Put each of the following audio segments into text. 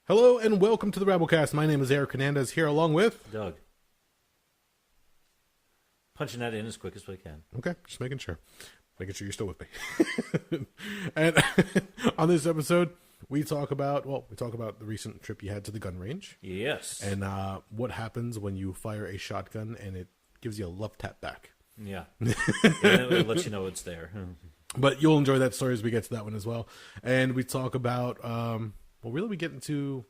Hello and welcome to the Rabblecast. My name is Eric Hernandez here along with... Doug. Punching that in as quick as I can. Okay, just making sure. Making sure you're still with me. And on this episode, we talk about the recent trip you had to the gun range. Yes. And what happens when you fire a shotgun and it gives you a love tap back. Yeah. It lets you know it's there. But you'll enjoy that story as we get to that one as well. And we talk about... really we get into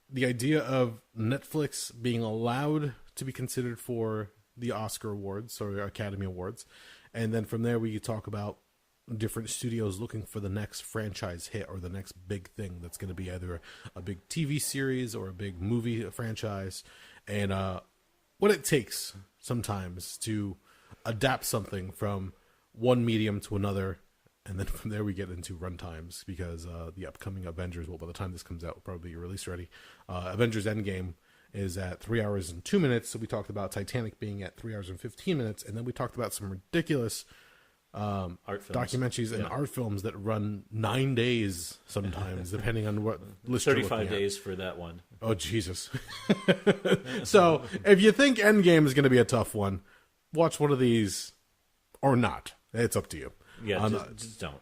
the idea of Netflix being allowed to be considered for the Oscar Awards or Academy Awards. And then from there we talk about different studios looking for the next franchise hit or the next big thing that's going to be either a big TV series or a big movie franchise. And what it takes sometimes to adapt something from one medium to another. And then from there we get into runtimes because the upcoming Avengers, by the time this comes out, will probably be released already. Avengers Endgame is at 3 hours and 2 minutes. So we talked about Titanic being at 3 hours and 15 minutes. And then we talked about some ridiculous art films. Documentaries and art films that run 9 days sometimes, depending on what list 35 days for that one. Oh, Jesus. So if you think Endgame is going to be a tough one, watch one of these or not. It's up to you. Yeah, just don't.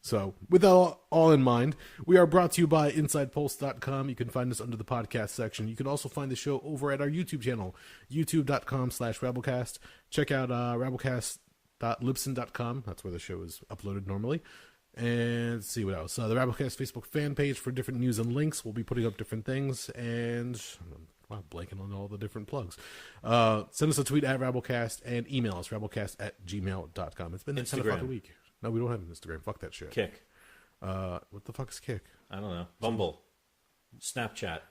So, with all in mind, we are brought to you by InsidePulse.com. You can find us under the podcast section. You can also find the show over at our YouTube channel, youtube.com/Rabblecast. Check out Rabblecast.libsyn.com. That's where the show is uploaded normally. And let's see what else. The Rabblecast Facebook fan page for different news and links. We'll be putting up different things. And... wow, blanking on all the different plugs. Send us a tweet at Rabblecast and email us, rabblecast@gmail.com. It's been 10 o'clock a week. No, we don't have an Instagram. Fuck that shit. Kick. What the fuck is Kick? I don't know. Bumble. Snapchat.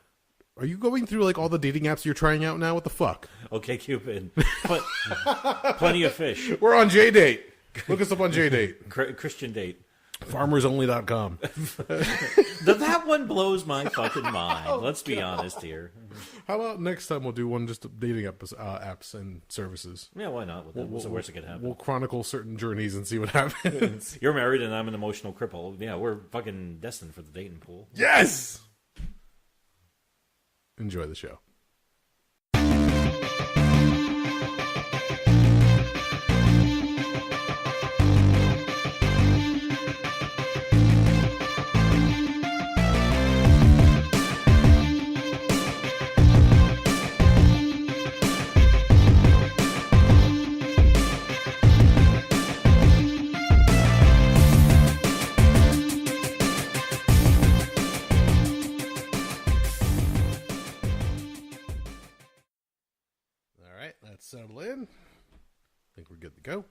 Are you going through like all the dating apps you're trying out now? What the fuck? Okay, Cupid. Plenty of fish. We're on JDate. Look us up on JDate. Christian Date. Farmersonly.com. That one blows my fucking mind. Let's be honest here. How about next time we'll do one just dating apps and services? Yeah, why not? What's the worst that could happen? We'll chronicle certain journeys and see what happens. You're married and I'm an emotional cripple. Yeah, we're fucking destined for the dating pool. Yes! Enjoy the show. Settle in. I think we're good to go.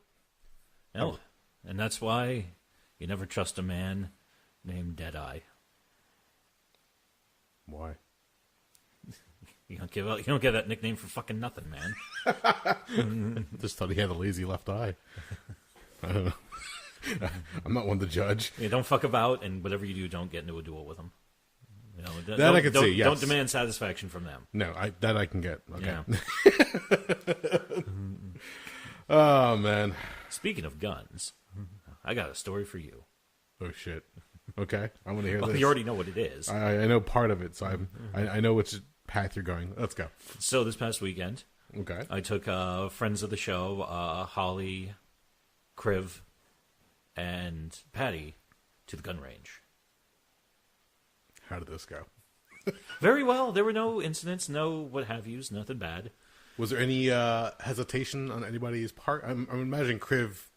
Oh, and that's why you never trust a man named Deadeye. Why? You don't get that nickname for fucking nothing, man. Just thought he had a lazy left eye. I don't know. I'm not one to judge. Yeah, don't fuck about, and whatever you do, don't get into a duel with them. You know, that I can see. Yes. Don't demand satisfaction from them. No, that I can get. Okay. Yeah. Oh man. Speaking of guns, I got a story for you. Oh shit. Okay, I want to hear well, this. You already know what it is. I know part of it, so I know which path you're going. Let's go. So this past weekend, okay, I took friends of the show, Holly, Kriv, and Patty, to the gun range. How did this go? Very well. There were no incidents, no what have yous, nothing bad. Was there any hesitation on anybody's part? I'm imagining Kriv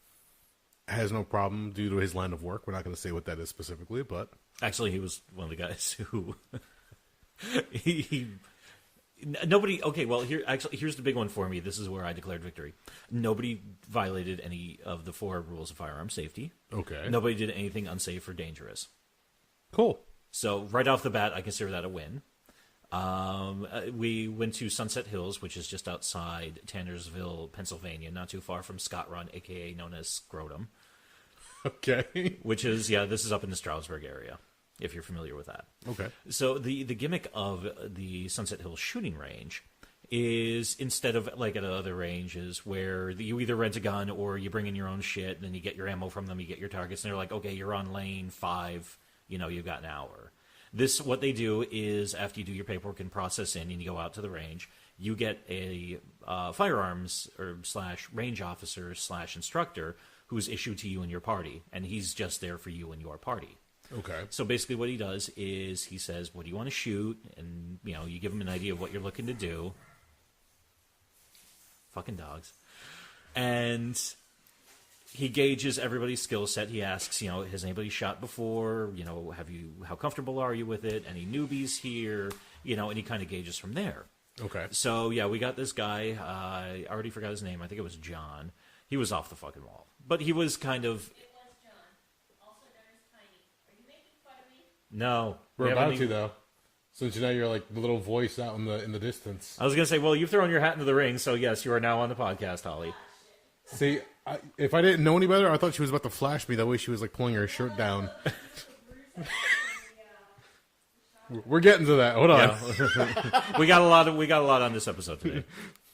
has no problem due to his line of work. We're not going to say what that is specifically, but... Actually, he was one of the guys who... Nobody... Okay, well, here's the big one for me. This is where I declared victory. Nobody violated any of the 4 rules of firearm safety. Okay. Nobody did anything unsafe or dangerous. Cool. So, right off the bat, I consider that a win. We went to Sunset Hills, which is just outside Tannersville, Pennsylvania, not too far from Scott Run, a.k.a. known as Scrotum. Okay. Which is, this is up in the Stroudsburg area, if you're familiar with that. Okay. So the gimmick of the Sunset Hills shooting range is instead of like at other ranges where you either rent a gun or you bring in your own shit and then you get your ammo from them, you get your targets, and they're like, okay, you're on lane 5, You've got an hour. What they do is after you do your paperwork and process in and you go out to the range, you get a firearms or / range officer / instructor who's issued to you and your party, and he's just there for you and your party. Okay. So basically what he does is he says, what do you want to shoot? And, you give him an idea of what you're looking to do. Fucking dogs. And he gauges everybody's skill set. He asks, has anybody shot before? How comfortable are you with it? Any newbies here? And he kind of gauges from there. Okay. So, yeah, we got this guy. I already forgot his name. I think it was John. He was off the fucking wall. But he was kind of... It was John, also known as Tiny. Are you making fun of me? No. We're about to, though. Since you're like the little voice out in the distance. I was going to say, well, you've thrown your hat into the ring, so yes, you are now on the podcast, Holly. See, if I didn't know any better, I thought she was about to flash me. That way she was like pulling her shirt down. We're getting to that. Hold on. Yeah. we got a lot on this episode today.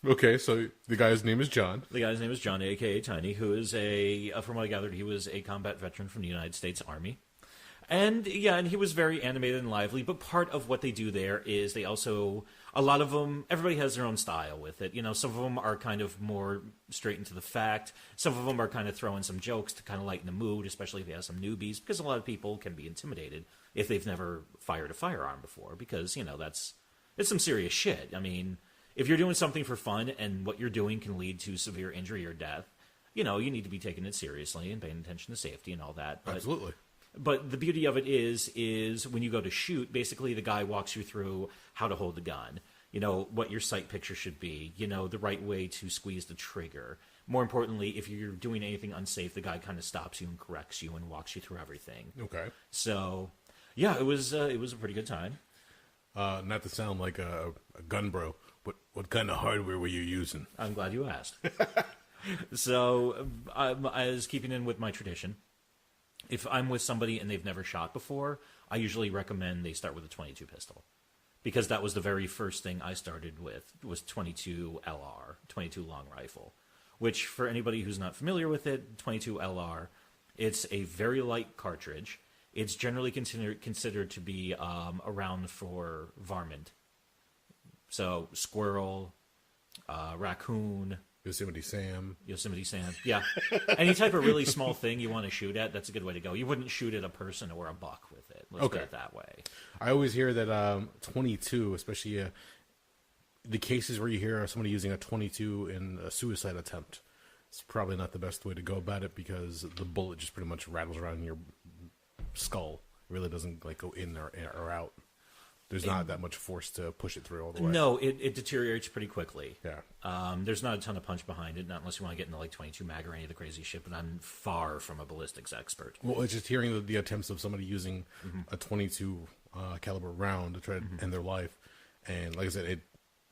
Okay, so the guy's name is John. The guy's name is John, a.k.a. Tiny, who is from what I gathered, he was a combat veteran from the United States Army. And, yeah, and he was very animated and lively, but part of what they do there is they also, a lot of them, everybody has their own style with it. Some of them are kind of more straight into the fact. Some of them are kind of throwing some jokes to kind of lighten the mood, especially if you have some newbies, because a lot of people can be intimidated if they've never fired a firearm before, because, it's some serious shit. I mean, if you're doing something for fun and what you're doing can lead to severe injury or death, you need to be taking it seriously and paying attention to safety and all that. But, Absolutely. But the beauty of it is when you go to shoot, basically the guy walks you through how to hold the gun, what your sight picture should be, the right way to squeeze the trigger. More importantly, if you're doing anything unsafe, the guy kind of stops you and corrects you and walks you through everything. Okay. So, yeah, it was a pretty good time. Not to sound like a gun bro, but what kind of hardware were you using? I'm glad you asked. So, I was keeping in with my tradition. If I'm with somebody and they've never shot before, I usually recommend they start with a .22 pistol. Because that was the very first thing I started with, was .22 LR, .22 long rifle. Which, for anybody who's not familiar with it, .22 LR, it's a very light cartridge. It's generally considered to be around for varmint. So, squirrel, raccoon... Yosemite Sam. Yeah. Any type of really small thing you want to shoot at, that's a good way to go. You wouldn't shoot at a person or a buck with it. Let's put it that way. I always hear that 22, especially the cases where you hear somebody using a 22 in a suicide attempt, it's probably not the best way to go about it because the bullet just pretty much rattles around in your skull. It really doesn't like go in or out. There's not that much force to push it through all the way. No, it deteriorates pretty quickly. Yeah. There's not a ton of punch behind it, not unless you want to get into like 22 mag or any of the crazy shit, but I'm far from a ballistics expert. Well, it's just hearing the attempts of somebody using a 22 caliber round to try to end their life. And like I said,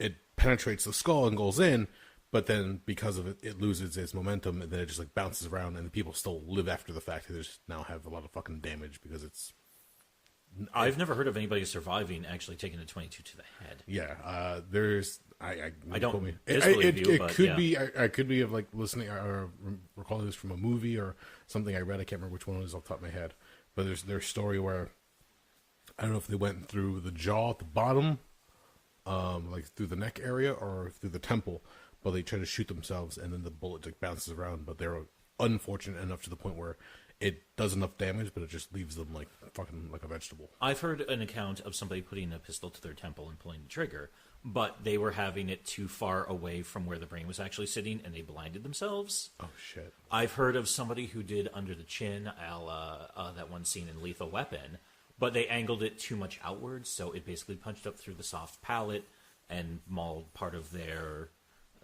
it penetrates the skull and goes in, but then because of it, it loses its momentum, and then it just like bounces around, and the people still live after the fact. They just now have a lot of fucking damage because it's... I've never heard of anybody surviving actually taking a 22 to the head. Yeah, there's... I don't it you, but could yeah. be I could be of like listening or recalling this from a movie or something I read. I can't remember which one it was off the top of my head, but there's their story where I don't know if they went through the jaw at the bottom, like through the neck area or through the temple, but they try to shoot themselves and then the bullet like bounces around. But they're unfortunate enough to the point where it does enough damage, but it just leaves them like fucking like a vegetable. I've heard an account of somebody putting a pistol to their temple and pulling the trigger, but they were having it too far away from where the brain was actually sitting, and they blinded themselves. Oh, shit. I've heard of somebody who did under the chin, that one scene in Lethal Weapon, but they angled it too much outwards, so it basically punched up through the soft palate and mauled part of their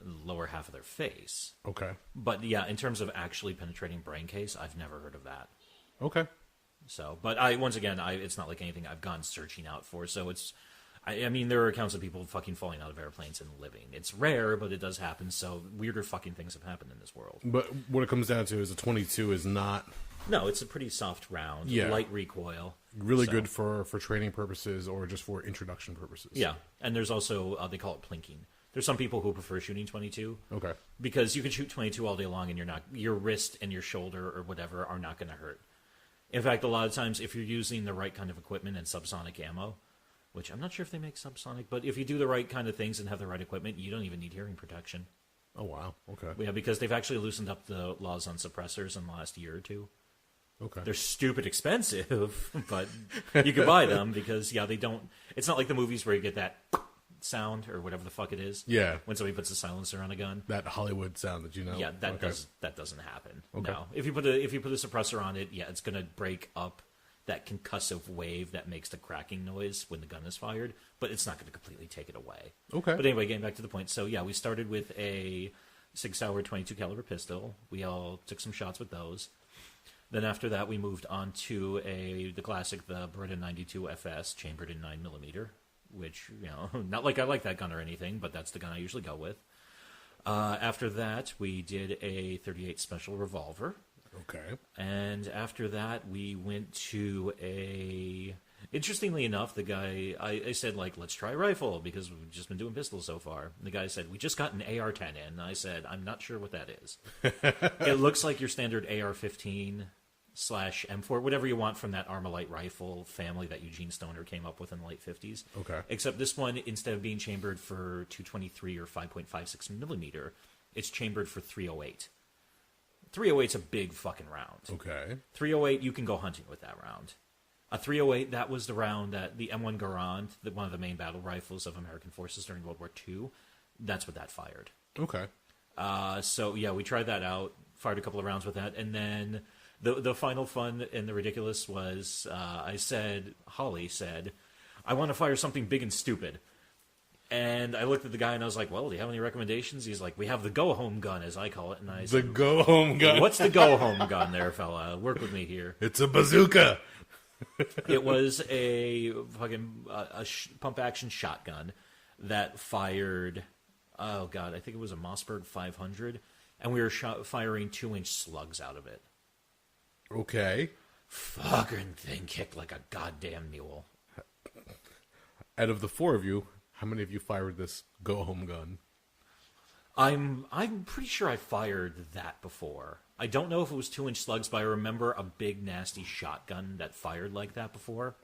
lower half of their face. Okay. But yeah, in terms of actually penetrating brain case, I've never heard of that. Okay. So, but it's not like anything I've gone searching out for. So I mean, there are accounts of people fucking falling out of airplanes and living. It's rare, but it does happen. So weirder fucking things have happened in this world. But what it comes down to is a 22 is not... No, it's a pretty soft round, light recoil. Really good for training purposes or just for introduction purposes. Yeah, and there's also, they call it plinking. There's some people who prefer shooting 22. Okay. Because you can shoot 22 all day long and your wrist and your shoulder or whatever are not going to hurt. In fact, a lot of times, if you're using the right kind of equipment and subsonic ammo, which I'm not sure if they make subsonic, but if you do the right kind of things and have the right equipment, you don't even need hearing protection. Oh, wow. Okay. Yeah, because they've actually loosened up the laws on suppressors in the last year or two. Okay. They're stupid expensive, but you can buy them because, yeah, they don't... It's not like the movies where you get that sound or whatever the fuck it is. Yeah. When somebody puts a silencer on a gun. That Hollywood sound that you know. Yeah, that Okay. doesn't happen. Okay. No. If you put a suppressor on it, yeah, it's going to break up that concussive wave that makes the cracking noise when the gun is fired, but it's not going to completely take it away. Okay. But anyway, getting back to the point. So, yeah, we started with a 6-hour 22 caliber pistol. We all took some shots with those. Then after that, we moved on to the classic, the Beretta 92 FS, chambered in 9mm, which, you know, not like I like that gun or anything, but that's the gun I usually go with. After that, we did a 38 special revolver. Okay. And after that, we went to interestingly enough, the guy, I said, like, let's try a rifle, because we've just been doing pistols so far. And the guy said, we just got an AR-10 in. And I said, I'm not sure what that is. It looks like your standard AR-15 / M4, whatever you want from that Armalite rifle family that Eugene Stoner came up with in the late 50s. Okay. Except this one, instead of being chambered for 223 or 5.56mm, it's chambered for 308. 308's a big fucking round. Okay. 308, you can go hunting with that round. A 308, that was the round that the M1 Garand, one of the main battle rifles of American forces during World War II, that's what that fired. Okay. So, yeah, we tried that out, fired a couple of rounds with that, and then the final fun and the ridiculous was Holly said, I want to fire something big and stupid. And I looked at the guy and I was like, well, do you have any recommendations? He's like, we have the go-home gun, as I call it. And I said, The go-home gun. what's the go-home gun there, fella? Work with me here. It's a bazooka. It was a fucking pump-action shotgun that fired, oh, God, I think it was a Mossberg 500. And we were firing 2-inch slugs out of it. Okay. Fucking thing kicked like a goddamn mule. Out of the four of you, how many of you fired this go-home gun? I'm pretty sure I fired that before. I don't know if it was 2-inch slugs, but I remember a big, nasty shotgun that fired like that before.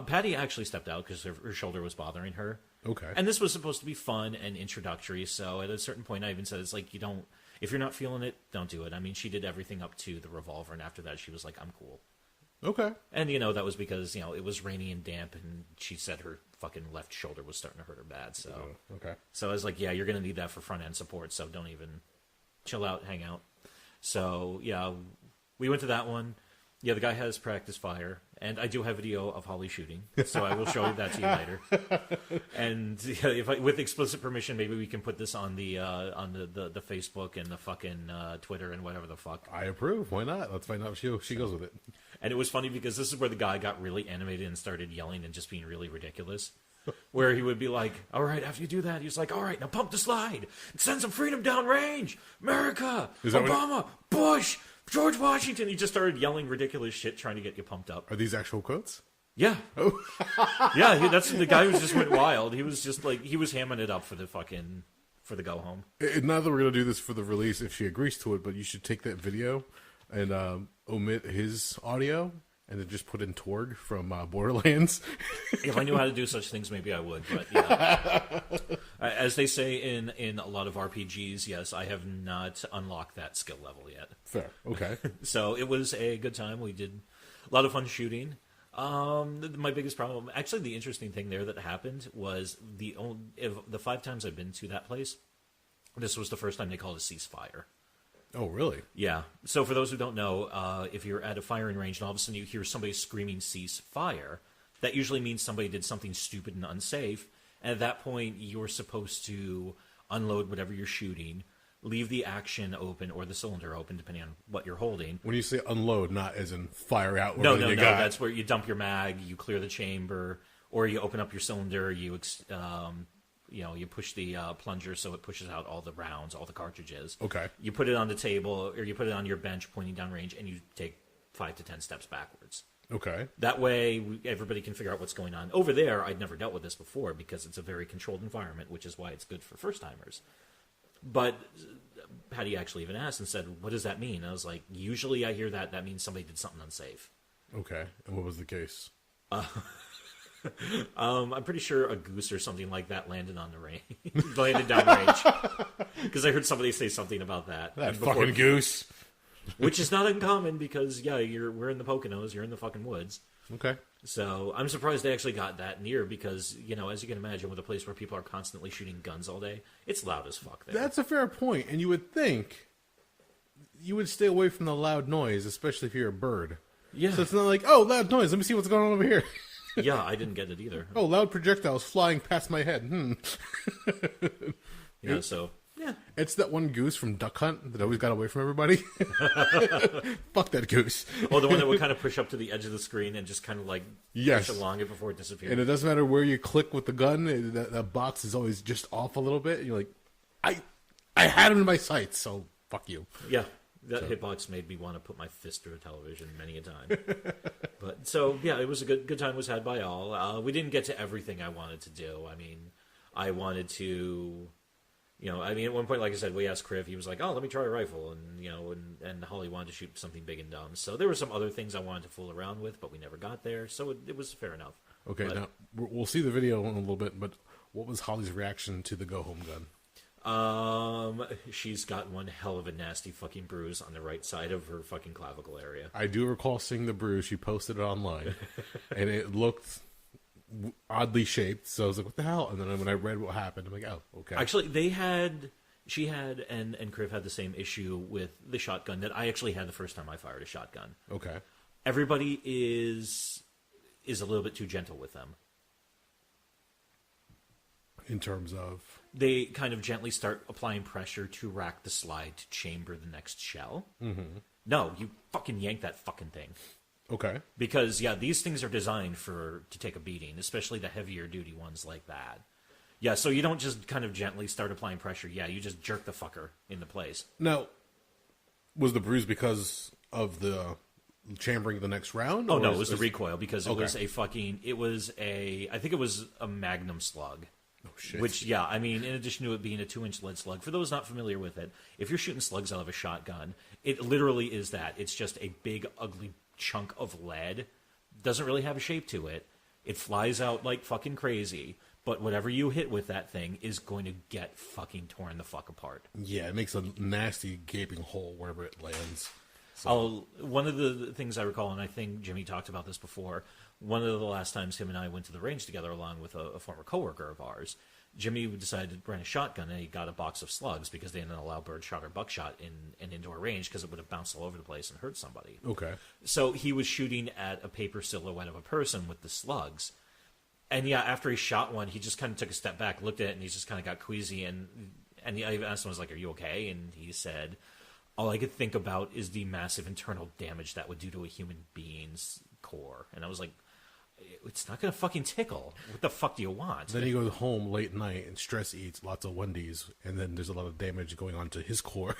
Patty actually stepped out because her shoulder was bothering her. Okay. And this was supposed to be fun and introductory, so at a certain point I even said, it's like, if you're not feeling it, don't do it. I mean, she did everything up to the revolver, and after that she was like, I'm cool. Okay. And, that was because, it was rainy and damp, and she said her fucking left shoulder was starting to hurt her bad, so. Okay. So I was like, yeah, you're going to need that for front-end support, so don't even chill out, hang out. So, yeah, we went to that one. Yeah, the guy has practice fire, and I do have video of Holly shooting, so I will show that to you later. And yeah, with explicit permission, maybe we can put this on the Facebook and the fucking Twitter and whatever the fuck. I approve. Why not? Let's find out if she goes with it. And it was funny because this is where the guy got really animated and started yelling and just being really ridiculous. Where he would be like, all right, after you do that, he was like, all right, now pump the slide and send some freedom downrange. America, Obama, Bush, George Washington. He just started yelling ridiculous shit trying to get you pumped up. Are these actual quotes? Yeah. Oh. Yeah, that's the guy who just went wild. He was just like, he was hamming it up for the go home. Not that we're going to do this for the release if she agrees to it, but you should take that video and omit his audio and then just put in Torg from Borderlands. If I knew how to do such things, maybe I would. But yeah, as they say in a lot of RPGs, yes, I have not unlocked that skill level yet. Fair. Okay. So it was a good time. We did a lot of fun shooting. My biggest problem, actually, the interesting thing there that happened was the 5 times I've been to that place, this was the first time they called a ceasefire. Oh, really? Yeah. So for those who don't know, if you're at a firing range and all of a sudden you hear somebody screaming cease fire, that usually means somebody did something stupid and unsafe. And at that point, you're supposed to unload whatever you're shooting, leave the action open or the cylinder open, depending on what you're holding. When you say unload, not as in fire out. No. That's where you dump your mag, you clear the chamber, or you open up your cylinder, you push the plunger so it pushes out all the rounds, all the cartridges. Okay. You put it on the table, or you put it on your bench pointing down range, and you take 5 to 10 steps backwards. Okay. That way, everybody can figure out what's going on. Over there, I'd never dealt with this before because it's a very controlled environment, which is why it's good for first-timers. But Patty actually even asked and said, "What does that mean?" And I was like, "Usually I hear that. That means somebody did something unsafe." Okay. And what was the case? I'm pretty sure a goose or something like that landed on the range, landed downrange. Because I heard somebody say something about that. That fucking goose. Which is not uncommon because, yeah, we're in the Poconos, you're in the fucking woods. Okay. So I'm surprised they actually got that near because, you know, as you can imagine, with a place where people are constantly shooting guns all day, it's loud as fuck there. That's a fair point, and you would think you would stay away from the loud noise, especially if you're a bird. Yeah. So it's not like, oh, loud noise, let me see what's going on over here. Yeah, I didn't get it either. Oh, loud projectiles flying past my head. Yeah, so, yeah. It's that one goose from Duck Hunt that always got away from everybody. Fuck that goose. Oh, the one that would kind of push up to the edge of the screen and just kind of like Yes. push along it before it disappeared. And it doesn't matter where you click with the gun, that box is always just off a little bit. And you're like, I had him in my sights, so fuck you. Yeah, that hitbox made me want to put my fist through a television many a time. But so yeah, it was a good time was had by all. We didn't get to everything I wanted to do. I mean, I wanted to, you know, at one point, like I said, we asked Criv. He was like, "Oh, let me try a rifle," and you know, and Holly wanted to shoot something big and dumb. So there were some other things I wanted to fool around with, but we never got there. So it was fair enough. Okay, now we'll see the video in a little bit, but what was Holly's reaction to the go home gun? She's got one hell of a nasty fucking bruise on the right side of her fucking clavicle area. I do recall seeing the bruise. She posted it online, and it looked oddly shaped. So I was like, "What the hell?" And then when I read what happened, I'm like, "Oh, okay." Actually, she had, and Criv had the same issue with the shotgun that I actually had the first time I fired a shotgun. Okay. Everybody is a little bit too gentle with them. In terms of, they kind of gently start applying pressure to rack the slide to chamber the next shell. Mm-hmm. No, you fucking yank that fucking thing. okay, Because, yeah, these things are designed to take a beating, especially the heavier duty ones like that. Yeah, so you don't just kind of gently start applying pressure. Yeah, you just jerk the fucker into place. now was the bruise because of the chambering the next round? Oh, or no, it was the recoil because it Okay. was I think it was a Magnum slug. Oh, shit. Which, yeah, I mean, in addition to it being a 2-inch lead slug, for those not familiar with it, if you're shooting slugs out of a shotgun, it literally is that. It's just a big, ugly chunk of lead. Doesn't really have a shape to it. It flies out like fucking crazy, but whatever you hit with that thing is going to get fucking torn the fuck apart. Yeah, it makes a nasty gaping hole wherever it lands. So, One of the things I recall, and I think Jimmy talked about this before, one of the last times him and I went to the range together along with a former coworker of ours, Jimmy decided to rent a shotgun and he got a box of slugs because they didn't allow birdshot or buckshot in an indoor range because it would have bounced all over the place and hurt somebody. okay. So he was shooting at a paper silhouette of a person with the slugs. And yeah, after he shot one, he just kind of took a step back, looked at it, and he just kind of got queasy. And I asked him, I was like, "Are you okay?" And he said, "All I could think about is the massive internal damage that would do to a human being's core." And I was like, "It's not going to fucking tickle. What the fuck do you want?" Then he goes home late night and stress eats lots of Wendy's, and then there's a lot of damage going on to his core.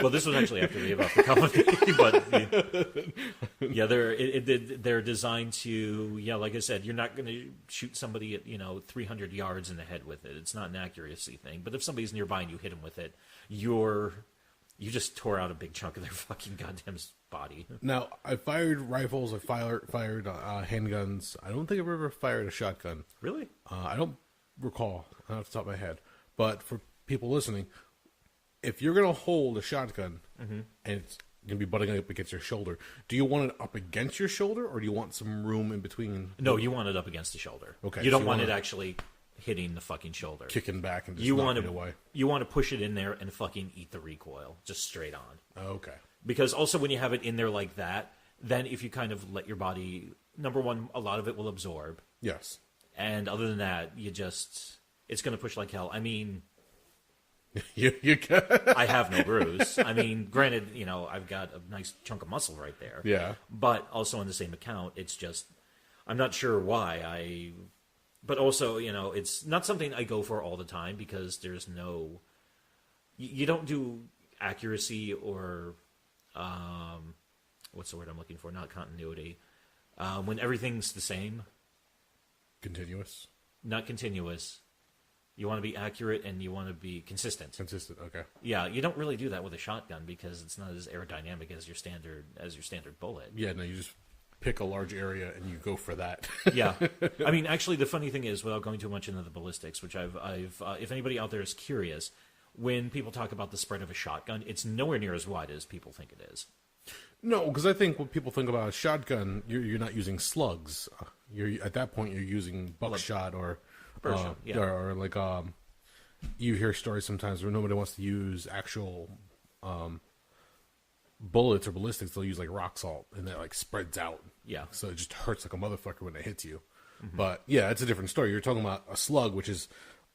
Well, this was actually after they left the company, but yeah, they're designed to, yeah, like I said, you're not going to shoot somebody at 300 yards in the head with it. It's not an accuracy thing. But if somebody's nearby and you hit them with it, you just tore out a big chunk of their fucking goddamn body. Now, I fired rifles, I fired handguns. I don't think I've ever fired a shotgun. Really? I don't recall, not off the top of my head. But for people listening, if you're going to hold a shotgun and it's going to be butting up against your shoulder, do you want it up against your shoulder or do you want some room in between? No, you want it up against the shoulder. Okay, You so don't you want wanna- it actually hitting the fucking shoulder. Kicking back and just You knocking it away. You want to push it in there and fucking eat the recoil, just straight on. Okay. Because also when you have it in there like that, then if you kind of let your body, number one, a lot of it will absorb. Yes. And other than that, it's going to push like hell. I mean, you got... I have no bruise. I mean, granted, I've got a nice chunk of muscle right there. Yeah. But also on the same account, it's just, I'm not sure why but also, it's not something I go for all the time because there's no, you don't do accuracy or, what's the word I'm looking for? Not continuity. When everything's the same. Continuous. Not continuous. You want to be accurate and you want to be consistent. Consistent, okay. Yeah, you don't really do that with a shotgun because it's not as aerodynamic as your standard bullet. Yeah, no, you just pick a large area and you go for that. Yeah, I mean, actually, the funny thing is, without going too much into the ballistics, which I've if anybody out there is curious, when people talk about the spread of a shotgun, it's nowhere near as wide as people think it is. No, because I think when people think about a shotgun, you're not using slugs. You're at that point you're using buckshot or yeah. or like you hear stories sometimes where nobody wants to use actual bullets or ballistics. They'll use like rock salt, and that like spreads out. Yeah. So it just hurts like a motherfucker when it hits you. Mm-hmm. But yeah, it's a different story. You're talking about a slug, which is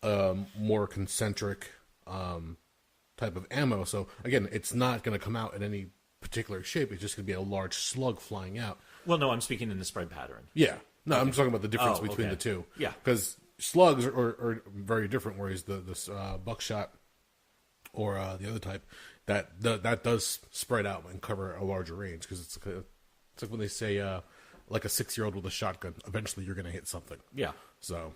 more concentric type of ammo. So again, it's not going to come out in any particular shape. It's just going to be a large slug flying out. Well, no, I'm speaking in the spread pattern. Yeah. No, okay. I'm talking about the difference between the two. Yeah. Because slugs are very different, whereas this buckshot or the other type, that does spread out and cover a larger range. Because it's like when they say like a 6-year-old with a shotgun, eventually you're going to hit something. Yeah. So...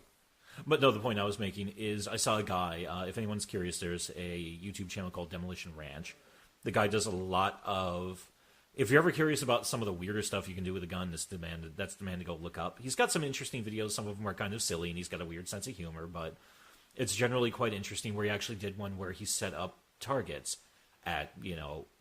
But no, the point I was making is I saw a guy, if anyone's curious, there's a YouTube channel called Demolition Ranch. The guy does a lot of... If you're ever curious about some of the weirder stuff you can do with a gun, that's the man to go look up. He's got some interesting videos. Some of them are kind of silly, and he's got a weird sense of humor, but it's generally quite interesting, where he actually did one where he set up targets at,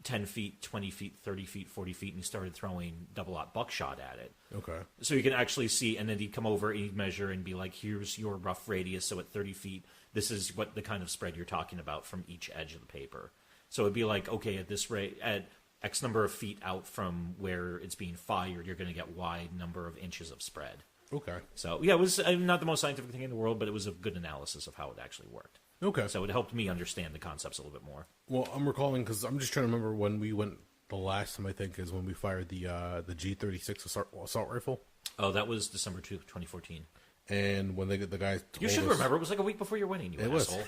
10 feet, 20 feet, 30 feet, 40 feet, and he started throwing double-aught buckshot at it. Okay. So you can actually see, and then he'd come over and he'd measure and be like, here's your rough radius, so at 30 feet, this is what the kind of spread you're talking about from each edge of the paper. So it'd be like, okay, at this rate, at X number of feet out from where it's being fired, you're going to get Y number of inches of spread. Okay. So, yeah, it was not the most scientific thing in the world, but it was a good analysis of how it actually worked. Okay. So it helped me understand the concepts a little bit more. Well, I'm recalling, because I'm just trying to remember when we went the last time, I think, is when we fired the G36 assault rifle. Oh, that was December 2, 2014. And when the guy told You should us, remember, it was like a week before your wedding, you asshole.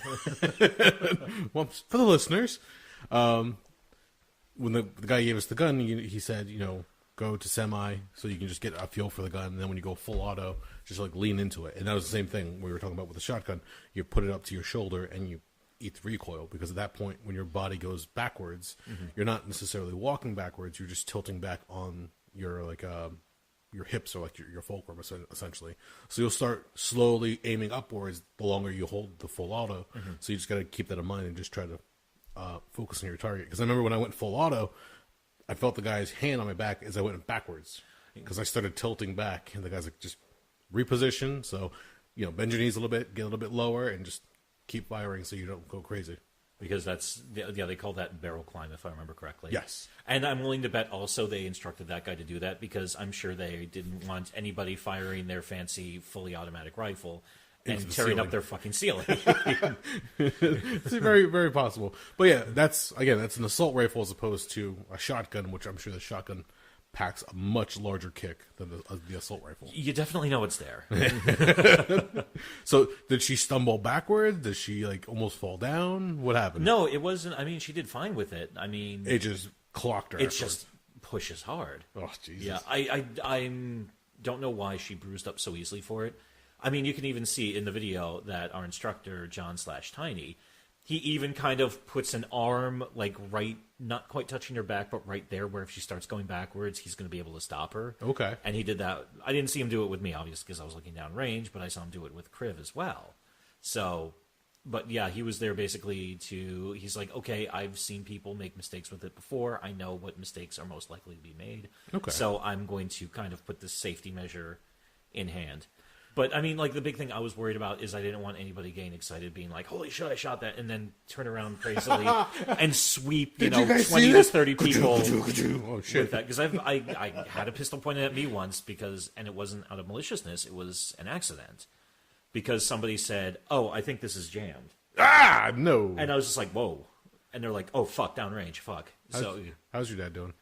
Well, for the listeners, when the guy gave us the gun, he said, go to semi so you can just get a feel for the gun, and then when you go full auto, just like lean into it. And that was the same thing we were talking about with the shotgun. You put it up to your shoulder and you eat the recoil, because at that point when your body goes backwards, you're not necessarily walking backwards, you're just tilting back on your your hips, or like your fulcrum essentially. So you'll start slowly aiming upwards the longer you hold the full auto. So you just got to keep that in mind and just try to focus on your target. Because I remember when I went full auto, I felt the guy's hand on my back as I went backwards, because I started tilting back, and the guy's like, just reposition. So, bend your knees a little bit, get a little bit lower, and just keep firing so you don't go crazy. Because they call that barrel climb, if I remember correctly. Yes. And I'm willing to bet also they instructed that guy to do that, because I'm sure they didn't want anybody firing their fancy fully automatic rifle and tearing up their fucking ceiling. It's very, very possible. But yeah, that's an assault rifle as opposed to a shotgun, which I'm sure the shotgun packs a much larger kick than the assault rifle. You definitely know it's there. So did she stumble backwards? Did she like almost fall down? What happened? No, it wasn't. I mean, she did fine with it. I mean, it just clocked her. It just pushes hard. Oh, Jesus. Yeah, I don't know why she bruised up so easily for it. I mean, you can even see in the video that our instructor, John/Tiny, he even kind of puts an arm, like, right, not quite touching her back, but right there, where if she starts going backwards, he's going to be able to stop her. Okay. And he did that. I didn't see him do it with me, obviously, because I was looking down range, but I saw him do it with Kriv as well. So, but yeah, he was there basically he's like, okay, I've seen people make mistakes with it before. I know what mistakes are most likely to be made. Okay. So I'm going to kind of put this safety measure in hand. But, I mean, like, the big thing I was worried about is I didn't want anybody getting excited, being like, holy shit, I shot that, and then turn around crazily and sweep, 20 to 30 people oh, shit. with that. Because I had a pistol pointed at me once, and it wasn't out of maliciousness, it was an accident. Because somebody said, oh, I think this is jammed. Ah, no. And I was just like, whoa. And they're like, oh, fuck, downrange, fuck. How's your dad doing?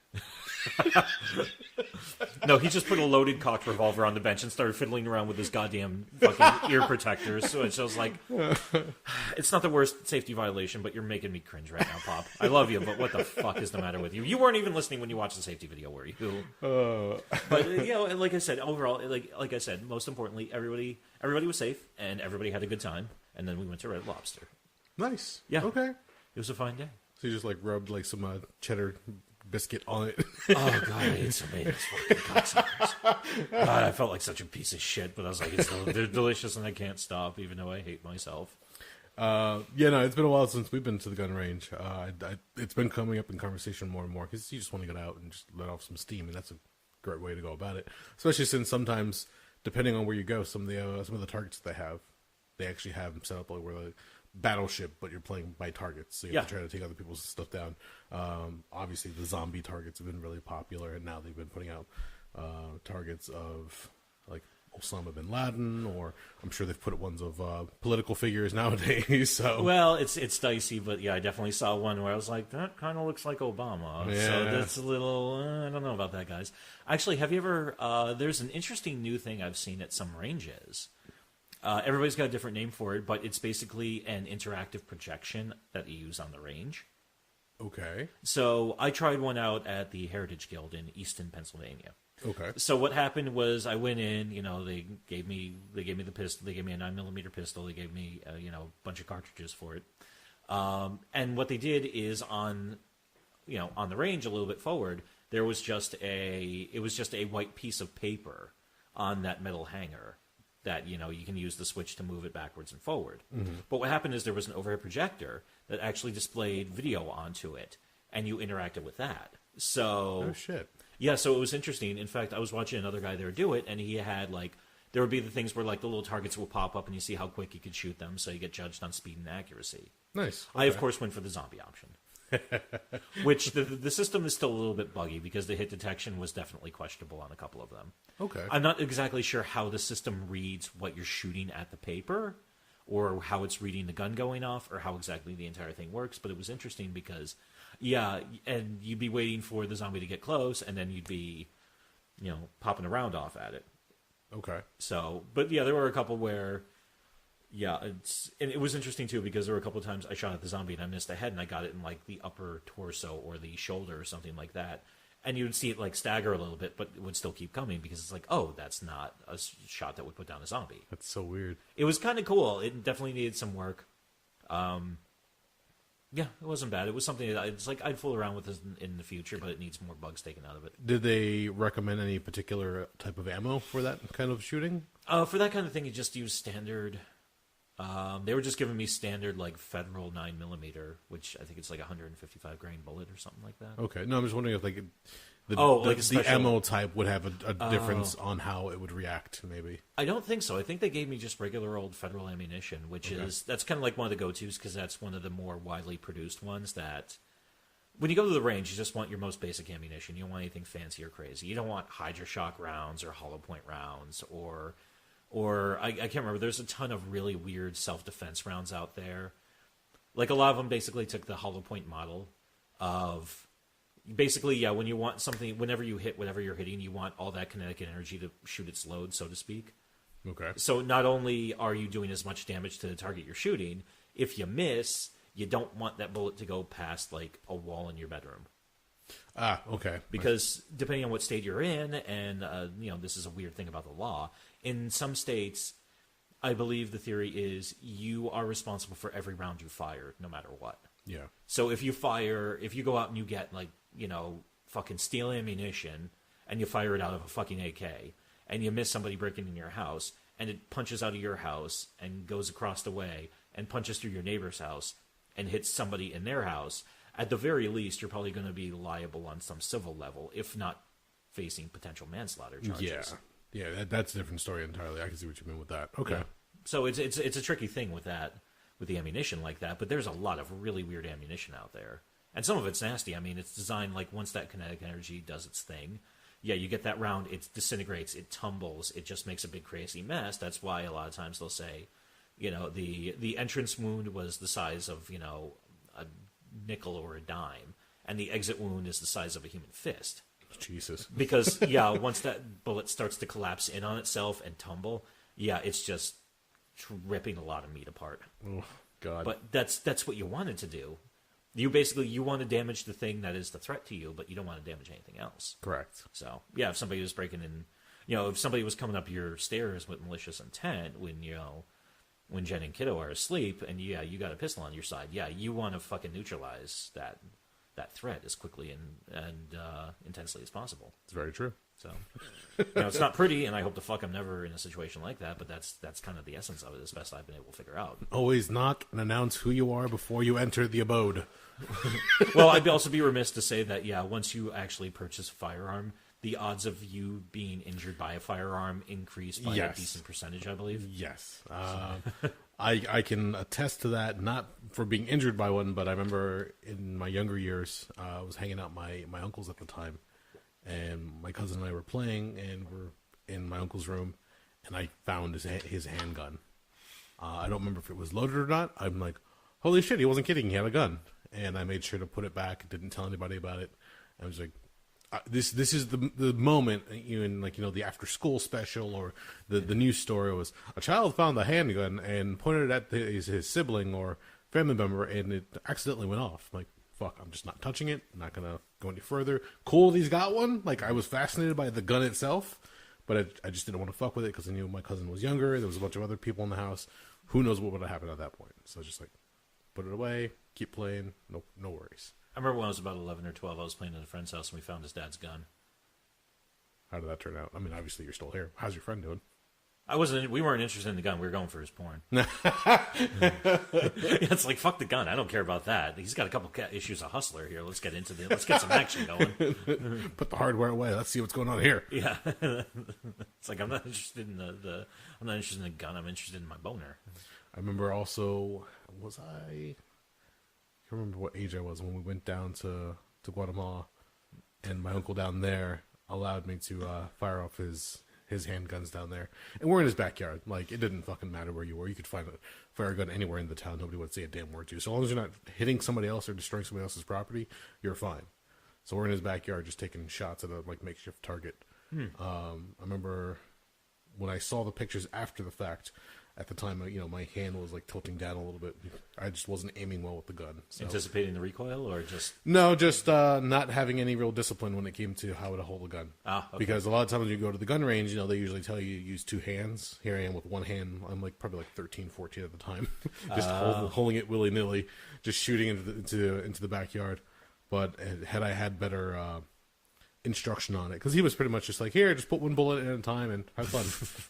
No, he just put a loaded cocked revolver on the bench and started fiddling around with his goddamn fucking ear protectors. So it's just like, it's not the worst safety violation, but you're making me cringe right now, Pop. I love you, but what the fuck is the matter with you? You weren't even listening when you watched the safety video, were you? But, like I said, overall, like I said, most importantly, everybody was safe and everybody had a good time. and then we went to Red Lobster. Nice. Yeah. Okay. It was a fine day. So you just like rubbed like some cheddar biscuit on it. Oh god, I ate so many of those fucking cocksuckers. God, I felt like such a piece of shit, but I was like, they're delicious and I can't stop, even though I hate myself. Yeah, no, it's been a while since we've been to the gun range. It's been coming up in conversation more and more because you just want to get out and just let off some steam, and that's a great way to go about it. Especially since sometimes, depending on where you go, some of the targets they actually have them set up like where like battleship, but you're playing by targets, so you have to try to take other people's stuff down. Obviously, the zombie targets have been really popular, and now they've been putting out targets of like Osama bin Laden, or I'm sure they've put ones of political figures nowadays. So well, it's dicey, but yeah, I definitely saw one where I was like, that kind of looks like Obama. Yeah. So that's a little, I don't know about that, guys. Actually, have you ever? There's an interesting new thing I've seen at some ranges. Everybody's got a different name for it, but it's basically an interactive projection that you use on the range. okay, So I tried one out at the Heritage Guild in Easton, Pennsylvania. okay, So what happened was I went in, they gave me the pistol, they gave me a 9mm pistol, they gave me a bunch of cartridges for it. And what they did is on the range a little bit forward, there was just a white piece of paper on that metal hanger that you can use the switch to move it backwards and forward. Mm-hmm. But what happened is there was an overhead projector that actually displayed video onto it, and you interacted with that. So oh shit. Yeah, so it was interesting. In fact, I was watching another guy there do it, and he had there would be the things where the little targets will pop up, and you see how quick you could shoot them, so you get judged on speed and accuracy. Nice. Okay. I of course went for the zombie option, which the system is still a little bit buggy because the hit detection was definitely questionable on a couple of them. Okay. I'm not exactly sure how the system reads what you're shooting at the paper, or how it's reading the gun going off, or how exactly the entire thing works. But it was interesting because, yeah, and you'd be waiting for the zombie to get close, and then you'd be, popping a round off at it. Okay. So, but yeah, there were a couple where, yeah, and it was interesting too because there were a couple of times I shot at the zombie and I missed the head and I got it in the upper torso or the shoulder or something like that. And you would see it stagger a little bit, but it would still keep coming because it's oh, that's not a shot that would put down a zombie. That's so weird. It was kind of cool. It definitely needed some work. Yeah, it wasn't bad. It was something that I'd fool around with this in the future, but it needs more bugs taken out of it. Did they recommend any particular type of ammo for that kind of shooting? For that kind of thing, you just use standard. They were just giving me standard federal 9mm, which I think it's 155 grain bullet or something like that. Okay, no, I'm just wondering if the ammo type would have a difference on how it would react. Maybe I don't think so. I think they gave me just regular old federal ammunition, which that's kind of one of the go-tos because that's one of the more widely produced ones. That when you go to the range, you just want your most basic ammunition. You don't want anything fancy or crazy. You don't want Hydra Shock rounds or hollow point rounds or I can't remember. There's a ton of really weird self-defense rounds out there. A lot of them basically took the hollow point model of basically, yeah, when you want something, whenever you hit whatever you're hitting, you want all that kinetic energy to shoot its load, so to speak. Okay. So not only are you doing as much damage to the target you're shooting, if you miss, you don't want that bullet to go past a wall in your bedroom. Ah, okay. Because depending on what state you're in, and this is a weird thing about the law, in some states, I believe the theory is you are responsible for every round you fire, no matter what. Yeah. So if you go out and you get fucking steel ammunition, and you fire it out of a fucking AK, and you miss somebody breaking in your house, and it punches out of your house and goes across the way and punches through your neighbor's house and hits somebody in their house, at the very least, you're probably going to be liable on some civil level, if not facing potential manslaughter charges. Yeah, that's a different story entirely. I can see what you mean with that. Okay. Yeah. So it's a tricky thing with that, with the ammunition like that, but there's a lot of really weird ammunition out there. And some of it's nasty. I mean, it's designed once that kinetic energy does its thing, yeah, you get that round, it disintegrates, it tumbles, it just makes a big crazy mess. That's why a lot of times they'll say, the entrance wound was the size of, a nickel or a dime, and the exit wound is the size of a human fist. Jesus. Because, yeah, once that bullet starts to collapse in on itself and tumble, yeah, it's just ripping a lot of meat apart. Oh, God. But that's what you wanted to do. You want to damage the thing that is the threat to you, but you don't want to damage anything else. Correct. So, yeah, if somebody was breaking in, if somebody was coming up your stairs with malicious intent, when, when Jen and Kiddo are asleep, and you got a pistol on your side. Yeah, you want to fucking neutralize that threat as quickly and intensely as possible. It's very true. So, it's not pretty, and I hope the fuck I'm never in a situation like that. But that's kind of the essence of it, as best I've been able to figure out. Always knock and announce who you are before you enter the abode. Well, I'd also be remiss to say that once you actually purchase a firearm, the odds of you being injured by a firearm increase by a decent percentage, I believe. Yes. I can attest to that, not for being injured by one, but I remember in my younger years, I was hanging out my uncle's at the time, and my cousin and I were playing, and we're in my uncle's room, and I found his handgun. I don't remember if it was loaded or not. I'm like, holy shit, he wasn't kidding. He had a gun. And I made sure to put it back, didn't tell anybody about it. I was like, this is the moment, even like, the after school special or the news story was a child found a handgun and pointed it at his sibling or family member, and it accidentally went off. I'm like, fuck, I'm just not touching it. I'm not gonna go any further. Cool that he's got one. Like, I was fascinated by the gun itself, but I just didn't want to fuck with it because I knew my cousin was younger. There was a bunch of other people in the house. Who knows what would have happened at that point? So I was just like, put it away, keep playing, no worries. I remember when I was about 11 or 12, I was playing at a friend's house and we found his dad's gun. How did that turn out? I mean, obviously you're still here. How's your friend doing? We weren't interested in the gun. We were going for his porn. It's like, fuck the gun. I don't care about that. He's got a couple issues of Hustler here. Let's get some action going. Put the hardware away. Let's see what's going on here. Yeah. It's like, I'm not interested in I'm not interested in the gun. I'm interested in my boner. I remember also, I can't remember what age I was when we went down to Guatemala, and my uncle down there allowed me to fire off his handguns down there. And we're in his backyard. Like, it didn't fucking matter where you were. You could find a fire gun anywhere in the town. Nobody would say a damn word to you. So long as you're not hitting somebody else or destroying somebody else's property, you're fine. So we're in his backyard just taking shots at a makeshift target. I remember when I saw the pictures after the fact. At the time, my hand was like tilting down a little bit. I just wasn't aiming well with the gun. So. Anticipating the recoil, or just no, just not having any real discipline when it came to how to hold a gun. Ah, okay. Because a lot of times when you go to the gun range, they usually tell you to use two hands. Here I am with one hand. I'm probably 13, 14 at the time, just holding it willy nilly, just shooting into the backyard. But had I had better instruction on it, because he was pretty much just like, here, just put one bullet in at a time and have fun.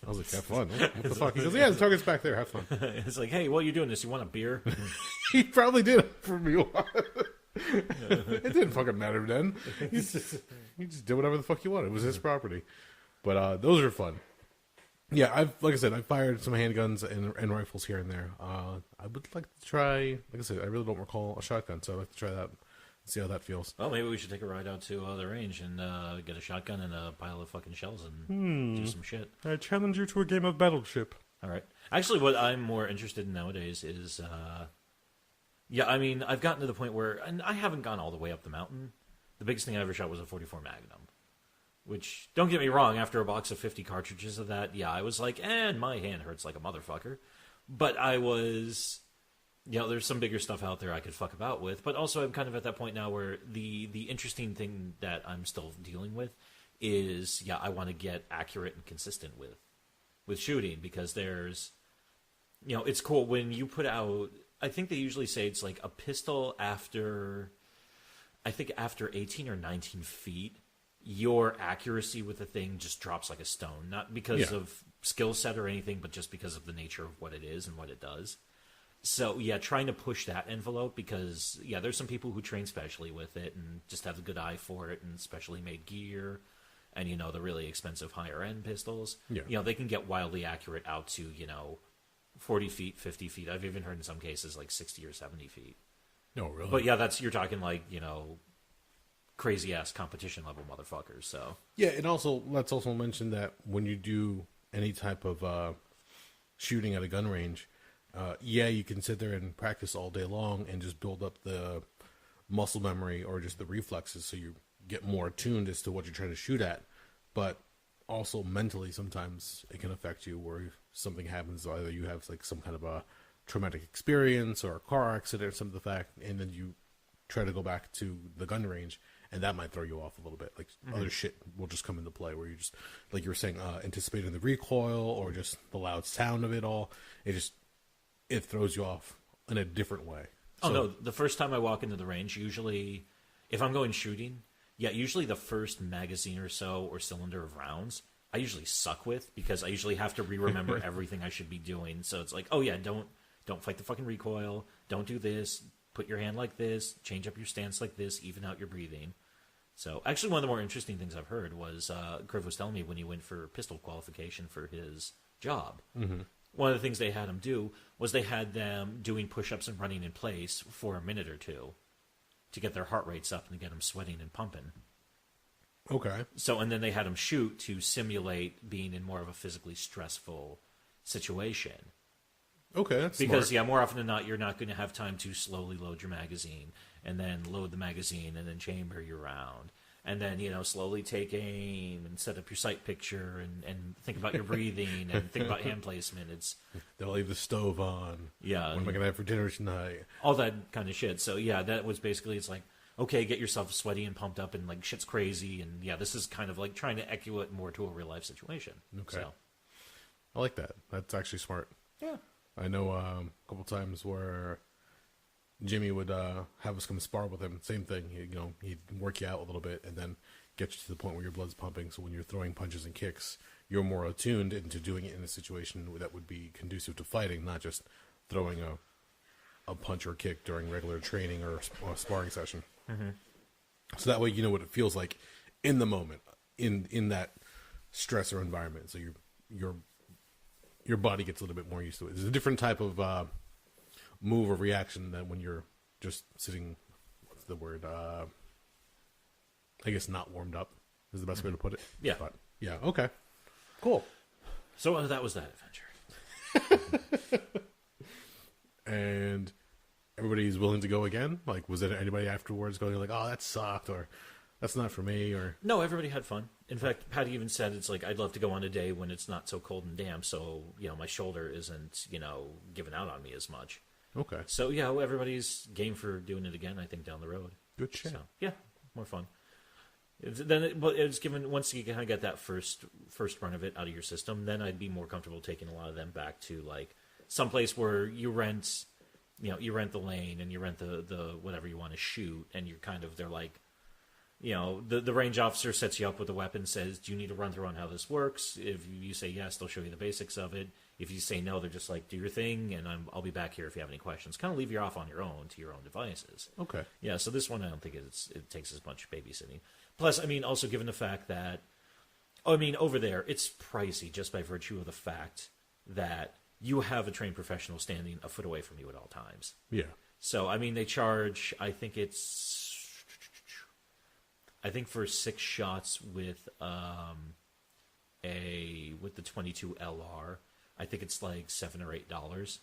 I was like, have fun? What the fuck? He goes, yeah, the target's back there, have fun. It's like, hey, while you're doing this, you want a beer? He probably did for me a while. It didn't fucking matter then. He just did whatever the fuck he wanted. It was his property. But those are fun. Yeah, like I said, I've fired some handguns and rifles here and there. I would like to try, like I said, I really don't recall a shotgun, so I'd like to try that. See how that feels. Well, maybe we should take a ride out to the range and get a shotgun and a pile of fucking shells and do some shit. I challenge you to a game of Battleship. All right. Actually, what I'm more interested in nowadays is, I've gotten to the point where, and I haven't gone all the way up the mountain. The biggest thing I ever shot was a 44 Magnum. Which, don't get me wrong, after a box of 50 cartridges of that, I was like, and my hand hurts like a motherfucker. But I was... there's some bigger stuff out there I could fuck about with, but also I'm kind of at that point now where the interesting thing that I'm still dealing with is, I want to get accurate and consistent with shooting, because there's, it's cool when you put out, I think they usually say it's like a pistol after 18 or 19 feet, your accuracy with the thing just drops like a stone, not because of skill set or anything, but just because of the nature of what it is and what it does. So, trying to push that envelope, because, there's some people who train specially with it and just have a good eye for it and specially made gear and, the really expensive higher-end pistols. Yeah. They can get wildly accurate out to, 40 feet, 50 feet. I've even heard in some cases like 60 or 70 feet. No, really? But, you're talking like, crazy-ass competition-level motherfuckers, so. Yeah, and also, let's also mention that when you do any type of shooting at a gun range, you can sit there and practice all day long and just build up the muscle memory or just the reflexes so you get more attuned as to what you're trying to shoot at. But also mentally, sometimes it can affect you where something happens. Either you have like some kind of a traumatic experience or a car accident or something like that, and then you try to go back to the gun range, and that might throw you off a little bit. Like other shit will just come into play where you just, like you were saying, anticipating the recoil or just the loud sound of it all. It just it throws you off in a different way. Oh, no. The first time I walk into the range, usually, if I'm going shooting, usually the first magazine or so or cylinder of rounds, I usually suck with because I usually have to re-remember everything I should be doing. So it's like, oh, yeah, don't fight the fucking recoil. Don't do this. Put your hand like this. Change up your stance like this. Even out your breathing. So actually one of the more interesting things I've heard was Kriv was telling me when he went for pistol qualification for his job. Mm-hmm. One of the things they had him do was they had them doing push-ups and running in place for a minute or two to get their heart rates up and to get them sweating and pumping. Okay. So, and then they had them shoot to simulate being in more of a physically stressful situation. Okay, that's because smart. more often than not, you're not going to have time to slowly load your magazine and then load the magazine and then chamber your round. And then, slowly take aim and set up your sight picture and think about your breathing and think about hand placement. They'll leave the stove on. Yeah. What am I going to have for dinner tonight? All that kind of shit. So, yeah, that was basically, it's like, okay, get yourself sweaty and pumped up and, like, shit's crazy. And, yeah, this is kind of like trying to echo it more to a real-life situation. Okay. So. I like that. That's actually smart. Yeah. I know a couple times where Jimmy would have us come spar with him. Same thing. He'd work you out a little bit and then get you to the point where your blood's pumping. So when you're throwing punches and kicks, you're more attuned into doing it in a situation that would be conducive to fighting, not just throwing a punch or a kick during regular training or a sparring session. Mm-hmm. So that way you know what it feels like in the moment, in that stressor environment. So your body gets a little bit more used to it. It's a different type of move or reaction than when you're just sitting, what's the word, I guess not warmed up is the best way to put it. Yeah. But, yeah, okay. Cool. So that was that adventure. And everybody's willing to go again? Like, was there anybody afterwards going like, oh, that sucked, or that's not for me, or... No, everybody had fun. In fact, Patty even said it's like, I'd love to go on a day when it's not so cold and damp, so, my shoulder isn't, giving out on me as much. Okay. So, yeah, everybody's game for doing it again, I think, down the road. Good shit. So, yeah, more fun. It's given, once you kind of get that first run of it out of your system, then I'd be more comfortable taking a lot of them back to, like, someplace where you rent the lane and you rent the whatever you want to shoot, and you're kind of, they're like, the range officer sets you up with a weapon, says, do you need to run through on how this works? If you say yes, they'll show you the basics of it. If you say no, they're just like, do your thing, and I'll be back here if you have any questions. Kind of leave you off on your own to your own devices. Okay. Yeah, so this one I don't think it takes as much babysitting. Plus, also given the fact that, over there, it's pricey just by virtue of the fact that you have a trained professional standing a foot away from you at all times. Yeah. So, they charge, I think for 6 shots with the 22 LR, I think it's like $7 or $8.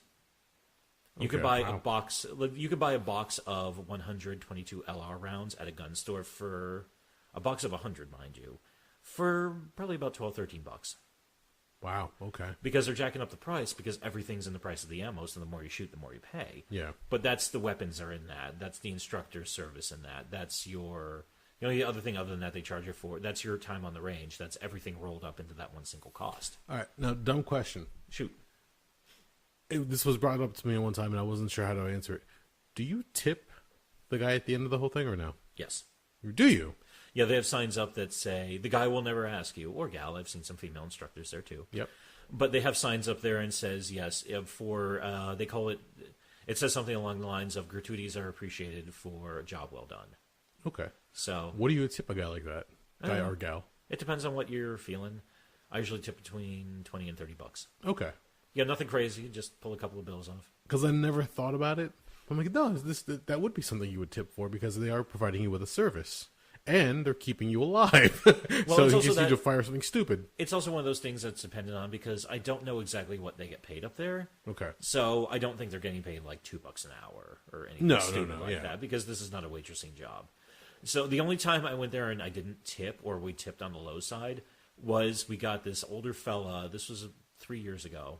You could buy a box. You could buy a box of 122 LR rounds at a gun store for a box of 100, mind you, for probably about $12-$13. Wow. Okay. Because they're jacking up the price because everything's in the price of the ammo. So the more you shoot, the more you pay. Yeah. But that's the weapons are in that. That's the instructor's service in that. That's your. The other thing other than that they charge you for, that's your time on the range. That's everything rolled up into that one single cost. All right. Now, dumb question. Shoot. This was brought up to me one time, and I wasn't sure how to answer it. Do you tip the guy at the end of the whole thing, or no? Yes. Do you? Yeah, they have signs up that say, the guy will never ask you, or gal. I've seen some female instructors there, too. Yep. But they have signs up there and says, yes, they call it, it says something along the lines of gratuities are appreciated for a job well done. Okay. So, what do you tip a guy like that? Guy or gal? It depends on what you're feeling. I usually tip between $20 and $30. Okay. Yeah, nothing crazy. Just pull a couple of bills off. Because I never thought about it. I'm like, no, that would be something you would tip for because they are providing you with a service. And they're keeping you alive. Well, so you just need to fire something stupid. It's also one of those things that's dependent on because I don't know exactly what they get paid up there. Okay. So I don't think they're getting paid like $2 an hour or anything stupid like that because this is not a waitressing job. So the only time I went there and I didn't tip or we tipped on the low side was we got this older fella. This was 3 years ago.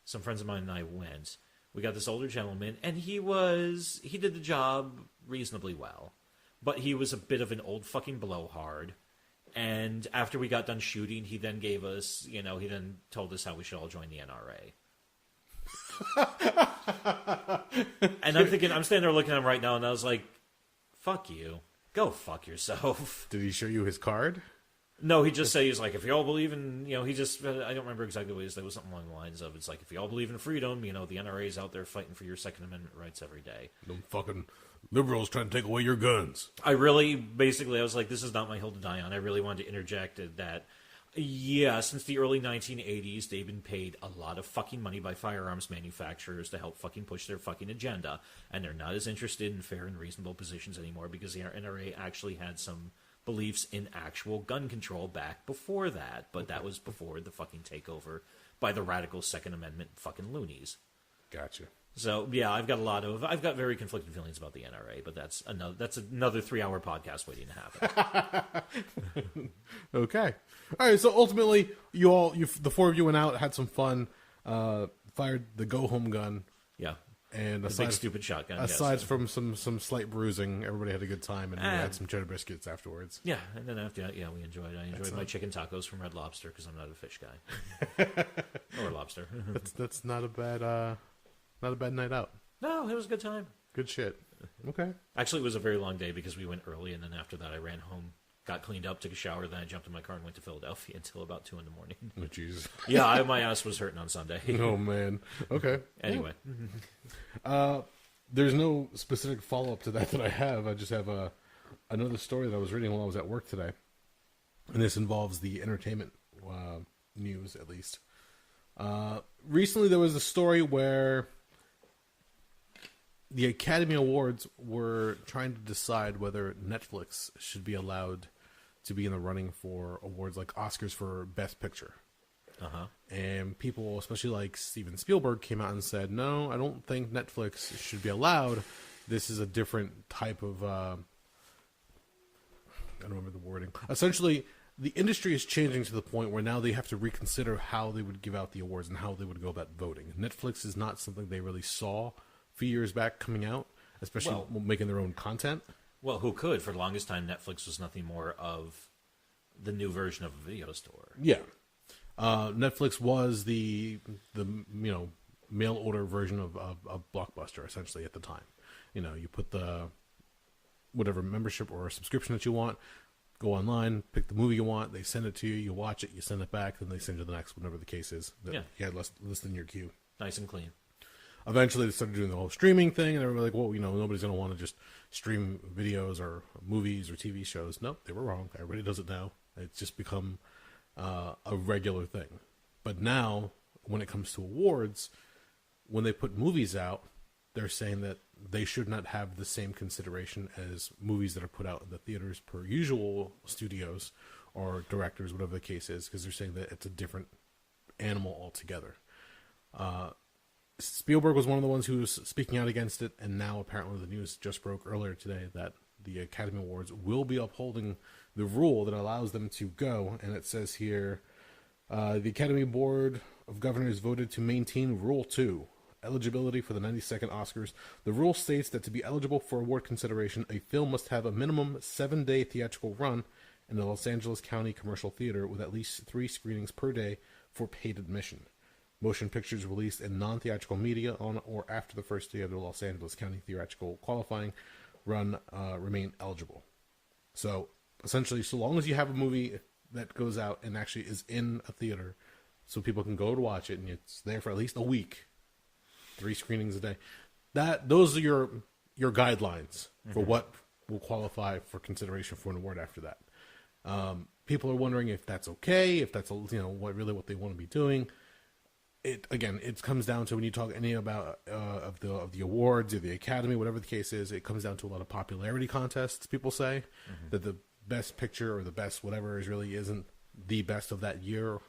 Some friends of mine and I went. We got this older gentleman and he did the job reasonably well. But he was a bit of an old fucking blowhard. And after we got done shooting, he then gave us, he then told us how we should all join the NRA. And I'm thinking, I'm standing there looking at him right now, and I was like, fuck you. Go fuck yourself. Did he show you his card? No, he just said, he's like, if you all believe in, he just, I don't remember exactly what he said. It was something along the lines of, it's like, if you all believe in freedom, the NRA's out there fighting for your Second Amendment rights every day. Them fucking liberals trying to take away your guns. I was like, this is not my hill to die on. I really wanted to interject that, yeah, since the early 1980s, they've been paid a lot of fucking money by firearms manufacturers to help fucking push their fucking agenda, and they're not as interested in fair and reasonable positions anymore because the NRA actually had some beliefs in actual gun control back before that, but that was before the fucking takeover by the radical Second Amendment fucking loonies. Gotcha. So yeah, I've got very conflicted feelings about the NRA, but that's another 3-hour podcast waiting to happen. Okay. All right. So ultimately, the four of you went out, had some fun, fired the go home gun. Yeah. And the big stupid shotgun. Aside from some slight bruising, everybody had a good time, and we had some cheddar biscuits afterwards. Yeah, and then after that, we enjoyed. I enjoyed my chicken tacos from Red Lobster because I'm not a fish guy or lobster. That's not a bad night out. No, it was a good time. Good shit. Okay. Actually, it was a very long day because we went early, and then after that, I ran home, got cleaned up, took a shower, then I jumped in my car and went to Philadelphia until about 2 in the morning. Oh, Jesus. Yeah, my ass was hurting on Sunday. Oh, man. Okay. Anyway. There's no specific follow-up to that I have. I just have another story that I was reading while I was at work today. And this involves the entertainment news, at least. Recently, there was a story where the Academy Awards were trying to decide whether Netflix should be allowed to be in the running for awards like Oscars for Best Picture. Uh-huh. And people, especially like Steven Spielberg, came out and said, no, I don't think Netflix should be allowed. This is a different type of... I don't remember the wording. Essentially, the industry is changing to the point where now they have to reconsider how they would give out the awards and how they would go about voting. Netflix is not something they really saw a few years back coming out, especially making their own content. Well, who could? For the longest time, Netflix was nothing more of the new version of a video store. Yeah. Netflix was the mail order version of Blockbuster, essentially, at the time. You put the whatever membership or subscription that you want, go online, pick the movie you want, they send it to you, you watch it, you send it back, then they send you the next, whatever the case is that you had listed in your queue. Nice and clean. Eventually, they started doing the whole streaming thing, and everybody like, well, nobody's going to want to just stream videos or movies or TV shows. Nope, they were wrong. Everybody does it now. It's just become a regular thing. But now, when it comes to awards, when they put movies out, they're saying that they should not have the same consideration as movies that are put out in the theaters per usual studios or directors, whatever the case is, because they're saying that it's a different animal altogether. Spielberg was one of the ones who was speaking out against it, and now apparently the news just broke earlier today that the Academy Awards will be upholding the rule that allows them to go, and it says here, the Academy Board of Governors voted to maintain Rule 2, eligibility for the 92nd Oscars. The rule states that to be eligible for award consideration, a film must have a minimum 7-day theatrical run in the Los Angeles County Commercial Theater with at least 3 screenings per day for paid admission. Motion pictures released in non-theatrical media on or after the first day of the Los Angeles County theatrical qualifying run remain eligible. So, essentially, so long as you have a movie that goes out and actually is in a theater so people can go to watch it and it's there for at least a week, 3 screenings a day, those are your guidelines for what will qualify for consideration for an award after that. People are wondering if that's okay, if that's what they want to be doing. It comes down to when you talk any about of the awards or the Academy, whatever the case is, it comes down to a lot of popularity contests. People say that the best picture or the best whatever really isn't the best of that year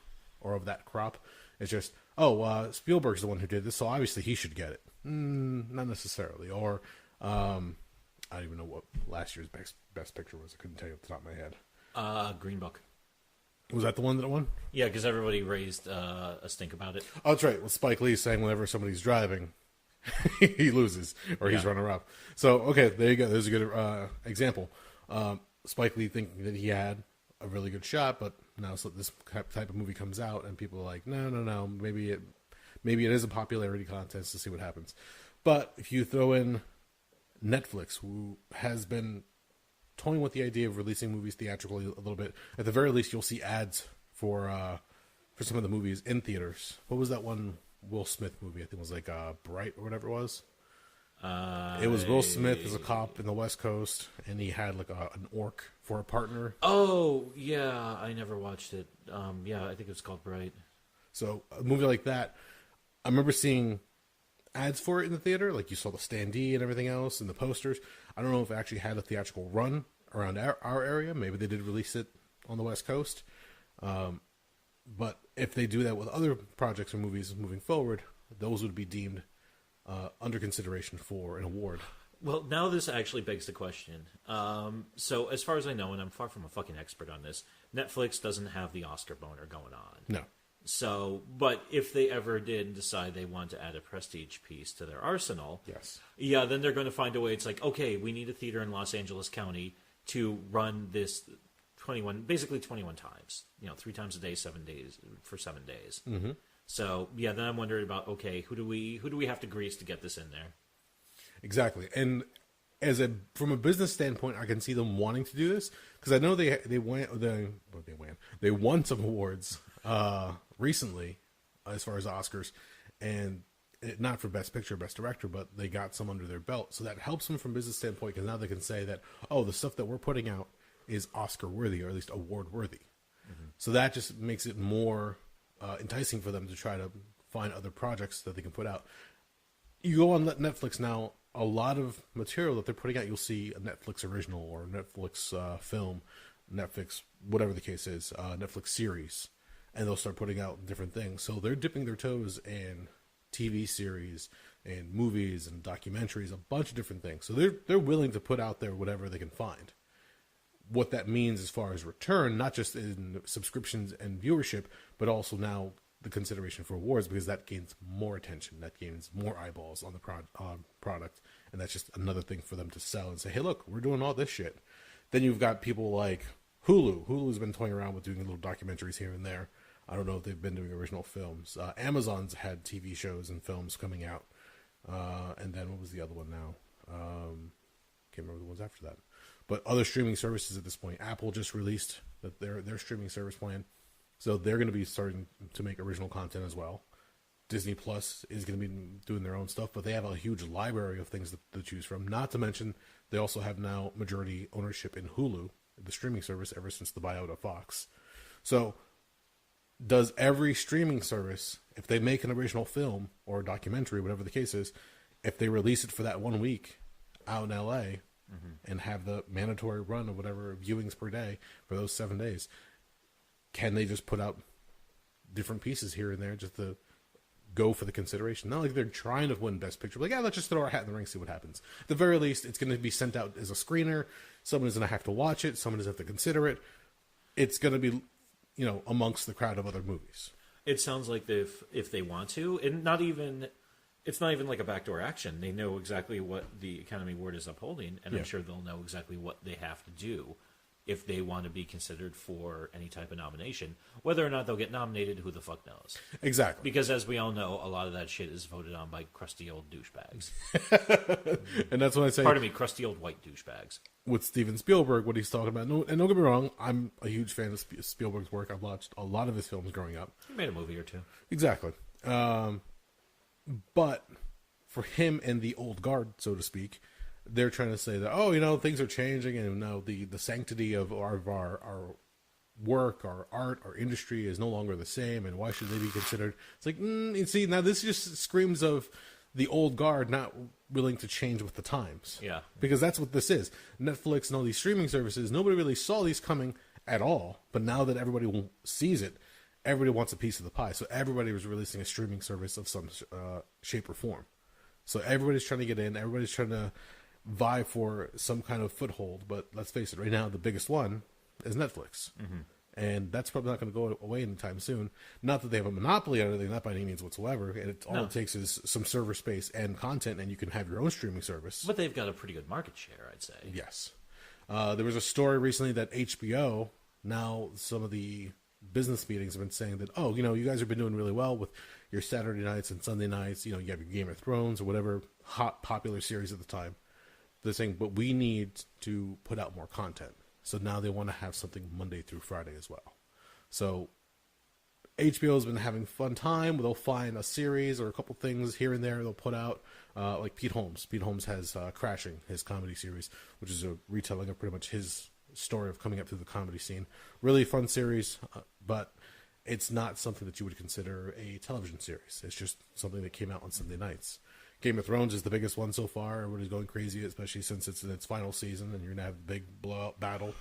or of that crop. It's just Spielberg's the one who did this, so obviously he should get it. Not necessarily. Or I don't even know what last year's best picture was. I couldn't tell you off the top of my head. Green Book. Was that the one that won? Yeah, because everybody raised a stink about it. Oh, that's right. Well, Spike Lee's saying whenever somebody's driving, he loses or he's runner-up. So, okay, there you go. There's a good example. Spike Lee thinking that he had a really good shot, but now so this type of movie comes out and people are like, no, maybe maybe it is a popularity contest to see what happens. But if you throw in Netflix, who has been toying with the idea of releasing movies theatrically a little bit, at the very least, you'll see ads for some of the movies in theaters. What was that one Will Smith movie? I think it was like Bright or whatever it was. It was Will Smith as a cop in the West Coast, and he had like an orc for a partner. Oh, yeah, I never watched it. Yeah, I think it was called Bright. So a movie like that, I remember seeing ads for it in the theater. Like you saw the standee and everything else and the posters. I don't know if it actually had a theatrical run around our area. Maybe they did release it on the West Coast. But if they do that with other projects or movies moving forward, those would be deemed under consideration for an award. Well, now this actually begs the question. So as far as I know, and I'm far from a fucking expert on this, Netflix doesn't have the Oscar boner going on. No. So, but if they ever did decide they want to add a prestige piece to their arsenal, Yes. yeah, then they're going to find a way. It's like, okay, we need a theater in Los Angeles County to run this basically 21 times. 3 times a day, 7 days for 7 days. Mm-hmm. So, yeah, then I'm wondering about, okay, who do we have to grease to get this in there? Exactly. And from a business standpoint, I can see them wanting to do this because I know they won some awards recently as far as Oscars, and not for Best Picture, Best Director, but they got some under their belt. So that helps them from a business standpoint because now they can say that, oh, the stuff that we're putting out is Oscar worthy or at least award worthy. Mm-hmm. So that just makes it more enticing for them to try to find other projects that they can put out. You go on Netflix now, a lot of material that they're putting out, you'll see a Netflix original or Netflix film, Netflix, whatever the case is, Netflix series, and they'll start putting out different things. So they're dipping their toes in TV series and movies and documentaries, a bunch of different things. So they're willing to put out there whatever they can find. What that means as far as return, not just in subscriptions and viewership, but also now the consideration for awards, because that gains more attention, that gains more eyeballs on the product, and that's just another thing for them to sell and say, hey, look, we're doing all this shit. Then you've got people like Hulu. Hulu's been toying around with doing little documentaries here and there. I don't know if they've been doing original films. Amazon's had TV shows and films coming out. And then what was the other one now? Can't remember the ones after that. But other streaming services at this point. Apple just released their streaming service plan. So they're going to be starting to make original content as well. Disney Plus is going to be doing their own stuff, but they have a huge library of things to choose from. Not to mention, they also have now majority ownership in Hulu, the streaming service, ever since the buyout of Fox. So does every streaming service, if they make an original film or a documentary, whatever the case is, if they release it for that 1 week out in LA and have the mandatory run of whatever viewings per day for those 7 days, can they just put out different pieces here and there just to go for the consideration? Not like they're trying to win Best Picture. Like, yeah, let's just throw our hat in the ring, see what happens. At the very least, it's going to be sent out as a screener. Someone is going to have to watch it. Someone is going to have to consider it. It's going to be, amongst the crowd of other movies. It sounds like if they want to, and it's not even like a backdoor action. They know exactly what the Academy Award is upholding, and I'm sure they'll know exactly what they have to do if they want to be considered for any type of nomination. Whether or not they'll get nominated, who the fuck knows? Exactly. Because as we all know, a lot of that shit is voted on by crusty old douchebags. And that's what I say. Pardon me, crusty old white douchebags. With Steven Spielberg, what he's talking about. And don't get me wrong, I'm a huge fan of Spielberg's work. I've watched a lot of his films growing up. He made a movie or two. Exactly. But for him and the old guard, so to speak, they're trying to say that, things are changing, and now the sanctity of our work, our art, our industry is no longer the same, and why should they be considered? It's like, you see, now this just screams of the old guard not willing to change with the times. Yeah. Because that's what this is. Netflix and all these streaming services, nobody really saw these coming at all, but now that everybody sees it, everybody wants a piece of the pie. So everybody was releasing a streaming service of some shape or form. So everybody's trying to get in, everybody's trying to vie for some kind of foothold, but let's face it, right now the biggest one is Netflix. Mm-hmm. And that's probably not going to go away anytime soon. Not that they have a monopoly on anything, not by any means whatsoever. And all it takes is some server space and content, and you can have your own streaming service. But they've got a pretty good market share, I'd say. Yes. There was a story recently that HBO, now some of the business meetings have been saying that, you guys have been doing really well with your Saturday nights and Sunday nights. You know, you have your Game of Thrones or whatever hot popular series at the time. They're saying, but we need to put out more content. So now they want to have something Monday through Friday as well. So HBO's been having fun time. They'll find a series or a couple things here and there they'll put out. Like Pete Holmes. Pete Holmes has Crashing, his comedy series, which is a retelling of pretty much his story of coming up through the comedy scene. Really fun series, but it's not something that you would consider a television series. It's just something that came out on Sunday nights. Game of Thrones is the biggest one so far. Everybody's going crazy, especially since it's in its final season and you're going to have a big blowout battle.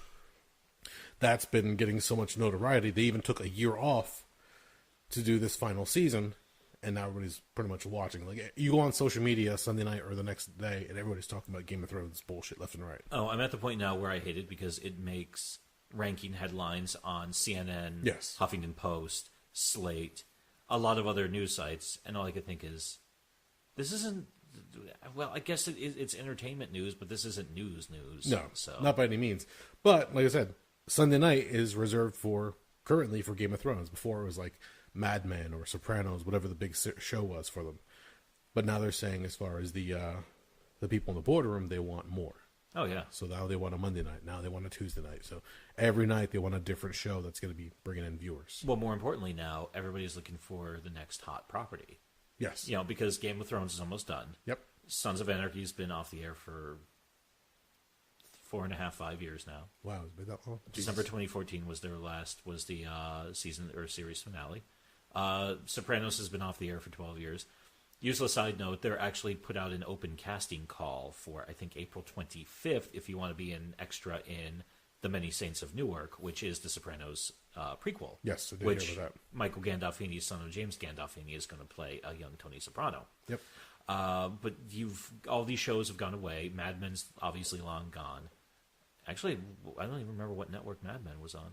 That's been getting so much notoriety. They even took a year off to do this final season, and now everybody's pretty much watching. Like, you go on social media Sunday night or the next day, and everybody's talking about Game of Thrones bullshit left and right. Oh, I'm at the point now where I hate it because it makes ranking headlines on CNN, Yes. Huffington Post, Slate, a lot of other news sites, and all I could think is, this isn't. Well, I guess it's entertainment news, but this isn't news. No, so. not by any means. But like I said, Sunday night is reserved currently for Game of Thrones. Before it was like Mad Men or Sopranos, whatever the big show was for them. But now they're saying, as far as the people in the boardroom, they want more. Oh yeah. So now they want a Monday night. Now they want a Tuesday night. So every night they want a different show that's going to be bringing in viewers. Well, more importantly, now everybody's looking for the next hot property. Yes. You know, because Game of Thrones is almost done. Yep. Sons of Anarchy's been off the air for 4.5, 5 years now. Wow, it's been that long. December 2014 was the season or series finale. Sopranos has been off the air for 12 years. Useless side note, they're actually put out an open casting call for, I think, April 25th if you want to be an extra in The Many Saints of Newark, which is the Sopranos prequel. Yes, I did which hear about that. Michael Gandolfini, son of James Gandolfini, is going to play a young Tony Soprano. Yep. But all these shows have gone away. Mad Men's obviously long gone. Actually, I don't even remember what network Mad Men was on.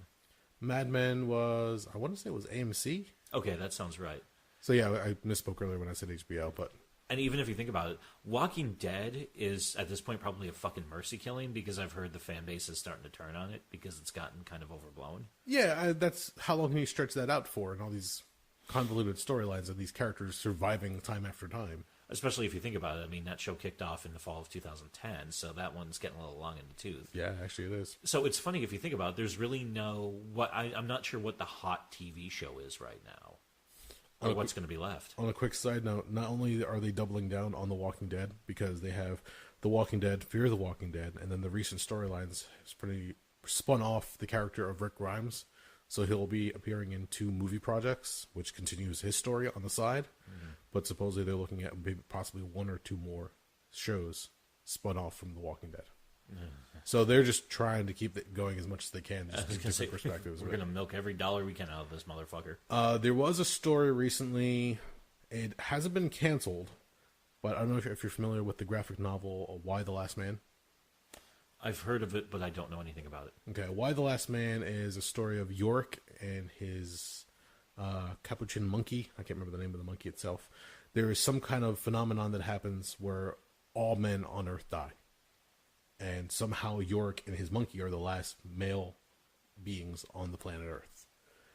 Mad Men was, I want to say it was AMC. Okay, that sounds right. So yeah, I misspoke earlier when I said HBO, but... And even if you think about it, Walking Dead is, at this point, probably a fucking mercy killing because I've heard the fan base is starting to turn on it because it's gotten kind of overblown. Yeah, that's how long can you stretch that out for, and all these convoluted storylines of these characters surviving time after time. Especially if you think about it. I mean, that show kicked off in the fall of 2010, so that one's getting a little long in the tooth. Yeah, actually it is. So it's funny if you think about it, there's really I'm not sure what the hot TV show is right now. Or what's going to be left. On a quick side note, not only are they doubling down on The Walking Dead, because they have The Walking Dead, Fear the Walking Dead, and then the recent storylines has pretty spun off the character of Rick Grimes. So he'll be appearing in 2 movie projects, which continues his story on the side. Mm-hmm. But supposedly they're looking at maybe possibly 1 or 2 more shows spun off from The Walking Dead. Mm-hmm. So they're just trying to keep it going as much as they can. Just different perspectives. We're going to milk every dollar we can out of this motherfucker. There was a story recently. It hasn't been canceled, but I don't know if you're familiar with the graphic novel Why the Last Man. I've heard of it, but I don't know anything about it. Okay, Why the Last Man is a story of Yorick and his capuchin monkey. I can't remember the name of the monkey itself. There is some kind of phenomenon that happens where all men on Earth die. And somehow Yorick and his monkey are the last male beings on the planet Earth.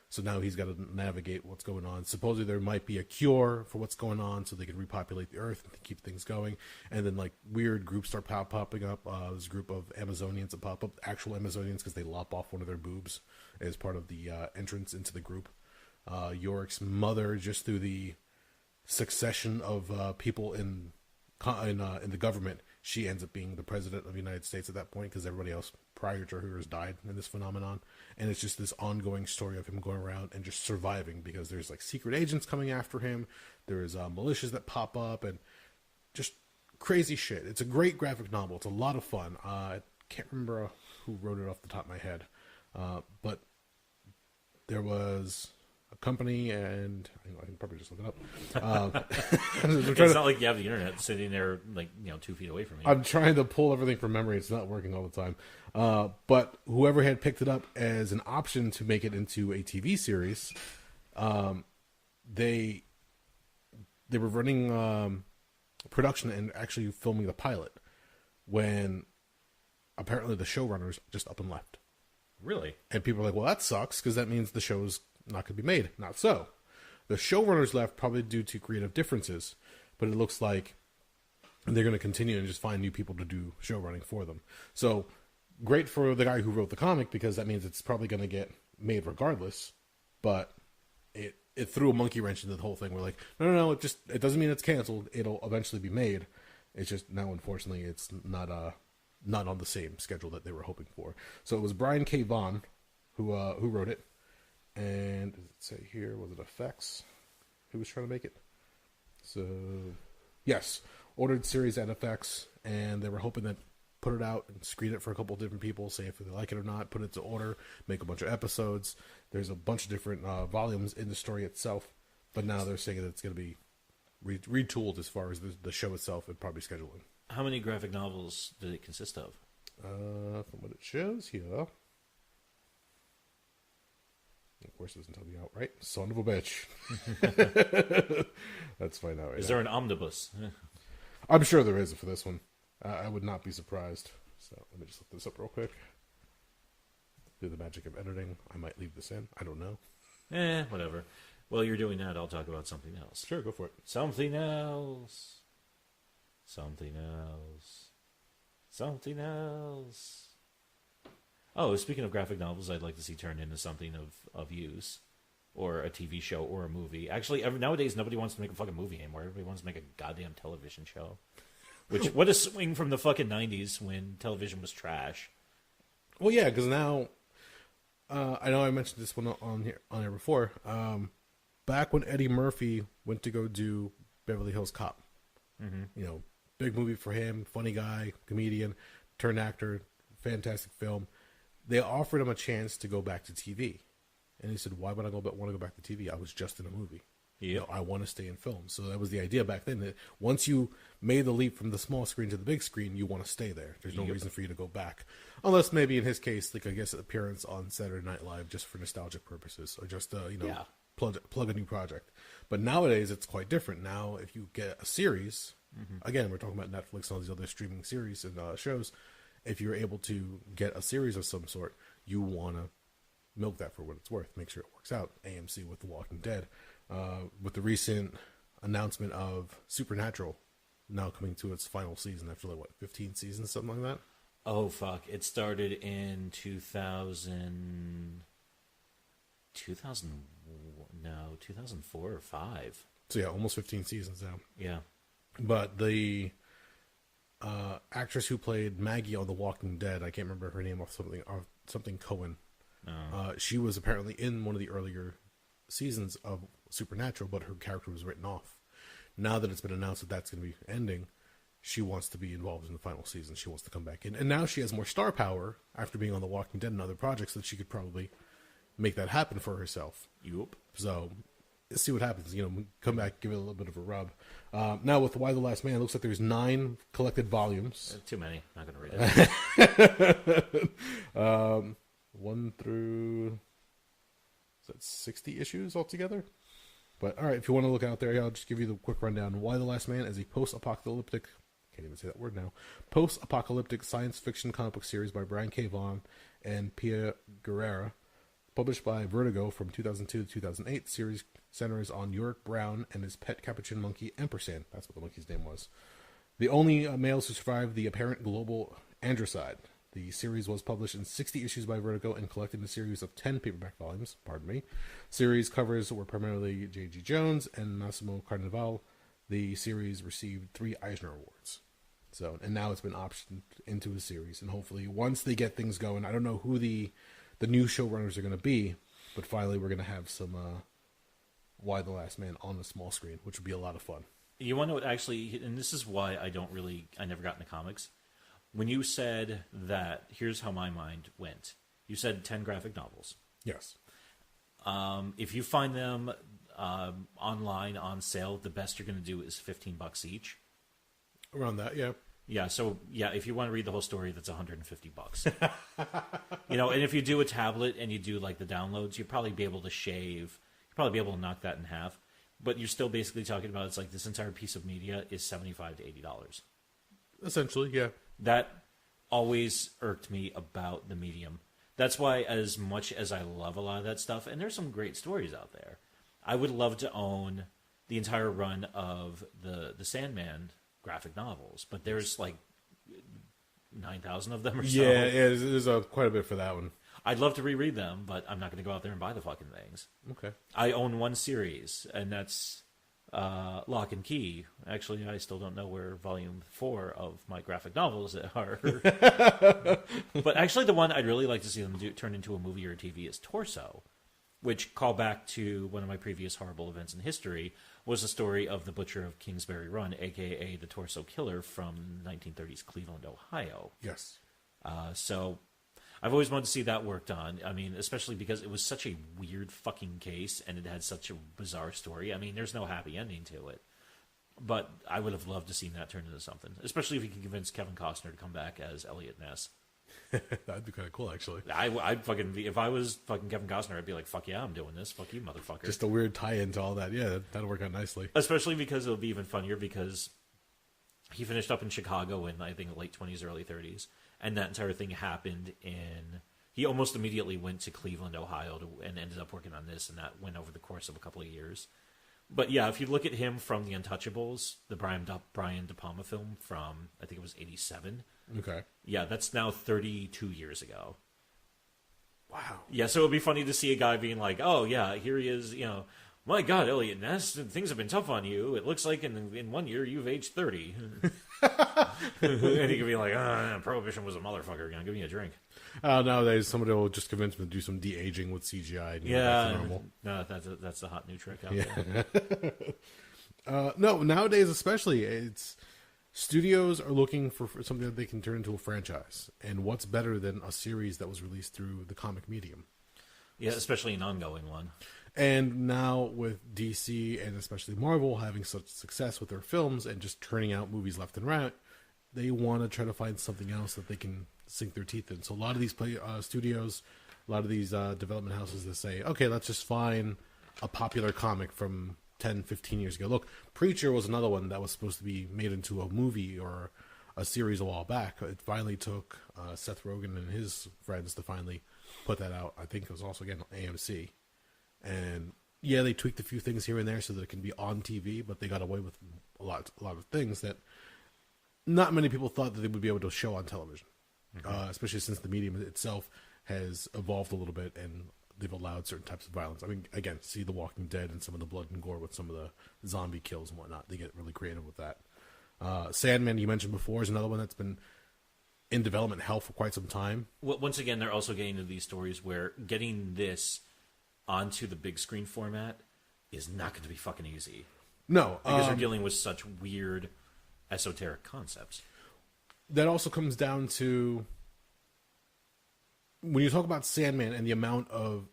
So now he's got to navigate what's going on. Supposedly there might be a cure for what's going on so they can repopulate the Earth and keep things going. And then like weird groups start popping up. There's a group of Amazonians that pop up, actual Amazonians, because they lop off one of their boobs as part of the entrance into the group. Yorick's mother, just through the succession of people in the government, she ends up being the president of the United States at that point because everybody else prior to her has died in this phenomenon. And it's just this ongoing story of him going around and just surviving because there's like secret agents coming after him. There's militias that pop up and just crazy shit. It's a great graphic novel. It's a lot of fun. I can't remember who wrote it off the top of my head. But there was a company, and I can probably just look it up. It's not like you have the internet sitting there, 2 feet away from you. I'm trying to pull everything from memory. It's not working all the time. But whoever had picked it up as an option to make it into a TV series, they were running production and actually filming the pilot when apparently the showrunners just up and left. Really? And people are like, well, that sucks because that means the show's not going to be made. Not so. The showrunners left probably due to creative differences, but it looks like they're going to continue and just find new people to do show running for them. So great for the guy who wrote the comic, because that means it's probably going to get made regardless. But it threw a monkey wrench into the whole thing. We're like, no, it doesn't mean it's canceled. It'll eventually be made. It's just now, unfortunately, it's not on the same schedule that they were hoping for. So it was Brian K. Vaughan who wrote it, and does it say here, was it effects who was trying to make it? So yes, ordered series at FX, and they were hoping that put it out and screen it for a couple of different people, say if they like it or not, put it to order, make a bunch of episodes. There's a bunch of different volumes in the story itself, but now they're saying that it's going to be retooled as far as the show itself and probably scheduling. How many graphic novels did it consist of? From what it shows here, of course, it doesn't tell me outright. Son of a bitch. Let's find out. Right Is now. there an omnibus? I'm sure there is for this one. I would not be surprised. So let me just look this up real quick. Do the magic of editing. I might leave this in. I don't know. Whatever. While you're doing that, I'll talk about something else. Sure, go for it. Something else. Something else. Something else. Oh, speaking of graphic novels, I'd like to see turned into something of use. Or a TV show or a movie. Actually, nowadays, nobody wants to make a fucking movie anymore. Everybody wants to make a goddamn television show. Which, what a swing from the fucking 90s when television was trash. Well, yeah, because now, I know I mentioned this one on here before. Back when Eddie Murphy went to go do Beverly Hills Cop, big movie for him, funny guy, comedian, turned actor, fantastic film. They offered him a chance to go back to TV, and he said, "Why would I want to go back to TV? I was just in a movie. Yeah, I want to stay in film." So that was the idea back then. That once you made the leap from the small screen to the big screen, you want to stay there. There's no reason for you to go back, unless maybe in his case, like I guess an appearance on Saturday Night Live just for nostalgic purposes, or just plug a new project. But nowadays it's quite different. Now if you get a series, again we're talking about Netflix and all these other streaming series and shows. If you're able to get a series of some sort, you want to milk that for what it's worth. Make sure it works out. AMC with The Walking Dead. With the recent announcement of Supernatural now coming to its final season after 15 seasons, something like that. Oh fuck! It started in 2004 or 5. So yeah, almost 15 seasons now. Yeah, but the actress who played Maggie on The Walking Dead, I can't remember her name, off something Cohen. She was apparently in one of the earlier seasons of Supernatural, but her character was written off. Now that it's been announced that that's going to be ending, she wants to be involved in the final season. She wants to come back in, and now she has more star power after being on The Walking Dead and other projects that she could probably make that happen for herself. Yup. So let's see what happens. Come back, give it a little bit of a rub. Now with Why the Last Man, it looks like there's 9 collected volumes. Too many. Not going to read it. 1 through 60 issues altogether. But all right, if you want to look out there, I'll just give you the quick rundown. Why the Last Man is a post-apocalyptic, can't even say that word now, post-apocalyptic science fiction comic book series by Brian K. Vaughan and Pia Guerrera, published by Vertigo from 2002 to 2008. The series centers on Yorick Brown and his pet capuchin monkey, Ampersand. That's what the monkey's name was. The only males who survived the apparent global androcide. The series was published in 60 issues by Vertigo and collected in a series of 10 paperback volumes. Series covers were primarily J.G. Jones and Massimo Carnival. The series received 3 Eisner Awards. And now it's been optioned into a series. And hopefully, once they get things going, I don't know who the new showrunners are going to be, but finally we're going to have some Why the Last Man on the small screen, which would be a lot of fun. You want to know what actually, and this is why I never got into comics. When you said that, here's how my mind went. You said 10 graphic novels. Yes. If you find them online on sale, the best you're going to do is $15 each. Around that, yeah. Yeah, so if you want to read the whole story, that's $150. And if you do a tablet and you do like the downloads, you'll probably be able to knock that in half. But you're still basically talking about, it's like this entire piece of media is $75 to $80. Essentially, yeah. That always irked me about the medium. That's why, as much as I love a lot of that stuff, and there's some great stories out there, I would love to own the entire run of the Sandman graphic novels, but there's like 9,000 of them or so. Yeah, there's quite a bit for that one. I'd love to reread them, but I'm not going to go out there and buy the fucking things. Okay. I own one series, and that's Lock and Key. Actually, I still don't know where volume 4 of my graphic novels are. But actually, the one I'd really like to see them turn into a movie or a TV is Torso, which, call back to one of my previous horrible events in history, was the story of the Butcher of Kingsbury Run, a.k.a. the Torso Killer from 1930s Cleveland, Ohio. Yes. So I've always wanted to see that worked on. I mean, especially because it was such a weird fucking case, and it had such a bizarre story. I mean, there's no happy ending to it. But I would have loved to see that turn into something, especially if you can convince Kevin Costner to come back as Elliot Ness. That'd be kind of cool, actually. I'd fucking be, if I was fucking Kevin Costner, I'd be like, fuck yeah, I'm doing this. Fuck you, motherfucker. Just a weird tie-in to all that. Yeah, that'll work out nicely. Especially because it'll be even funnier because he finished up in Chicago in, I think, late 20s, early 30s. And that entire thing happened in... He almost immediately went to Cleveland, Ohio, and ended up working on this, and that went over the course of a couple of years. But yeah, if you look at him from The Untouchables, the Brian De Palma film from, I think it was 87. Okay. Yeah, that's now 32 years ago. Wow. Yeah, so it would be funny to see a guy being like, oh, yeah, here he is, my God, Elliot Ness, things have been tough on you. It looks like in 1 year you've aged 30. And he could be like, Prohibition was a motherfucker again. Give me a drink. Nowadays, somebody will just convince him to do some de-aging with CGI. And Yeah, normal. no, that's the hot new trick out there. No, nowadays especially, it's studios are looking for something that they can turn into a franchise. And what's better than a series that was released through the comic medium? Yeah, especially an ongoing one. And now with DC and especially Marvel having such success with their films and just turning out movies left and right, they want to try to find something else that they can sink their teeth in. So a lot of these studios, a lot of these development houses that say, okay, let's just find a popular comic from 10, 15 years ago. Look, Preacher was another one that was supposed to be made into a movie or a series a while back. It finally took Seth Rogen and his friends to finally put that out. I think it was also, again, AMC. And yeah, they tweaked a few things here and there so that it can be on TV, but they got away with a lot of things that not many people thought that they would be able to show on television. Especially since the medium itself has evolved a little bit and they've allowed certain types of violence. I mean, again, see The Walking Dead and some of the blood and gore with some of the zombie kills and whatnot. They get really creative with that. Sandman, you mentioned before, is another one that's been in development hell for quite some time. Well, once again, they're also getting into these stories where getting this onto the big screen format is not going to be fucking easy. No. Because they're dealing with such weird, esoteric concepts. That also comes down to when you talk about Sandman and the amount of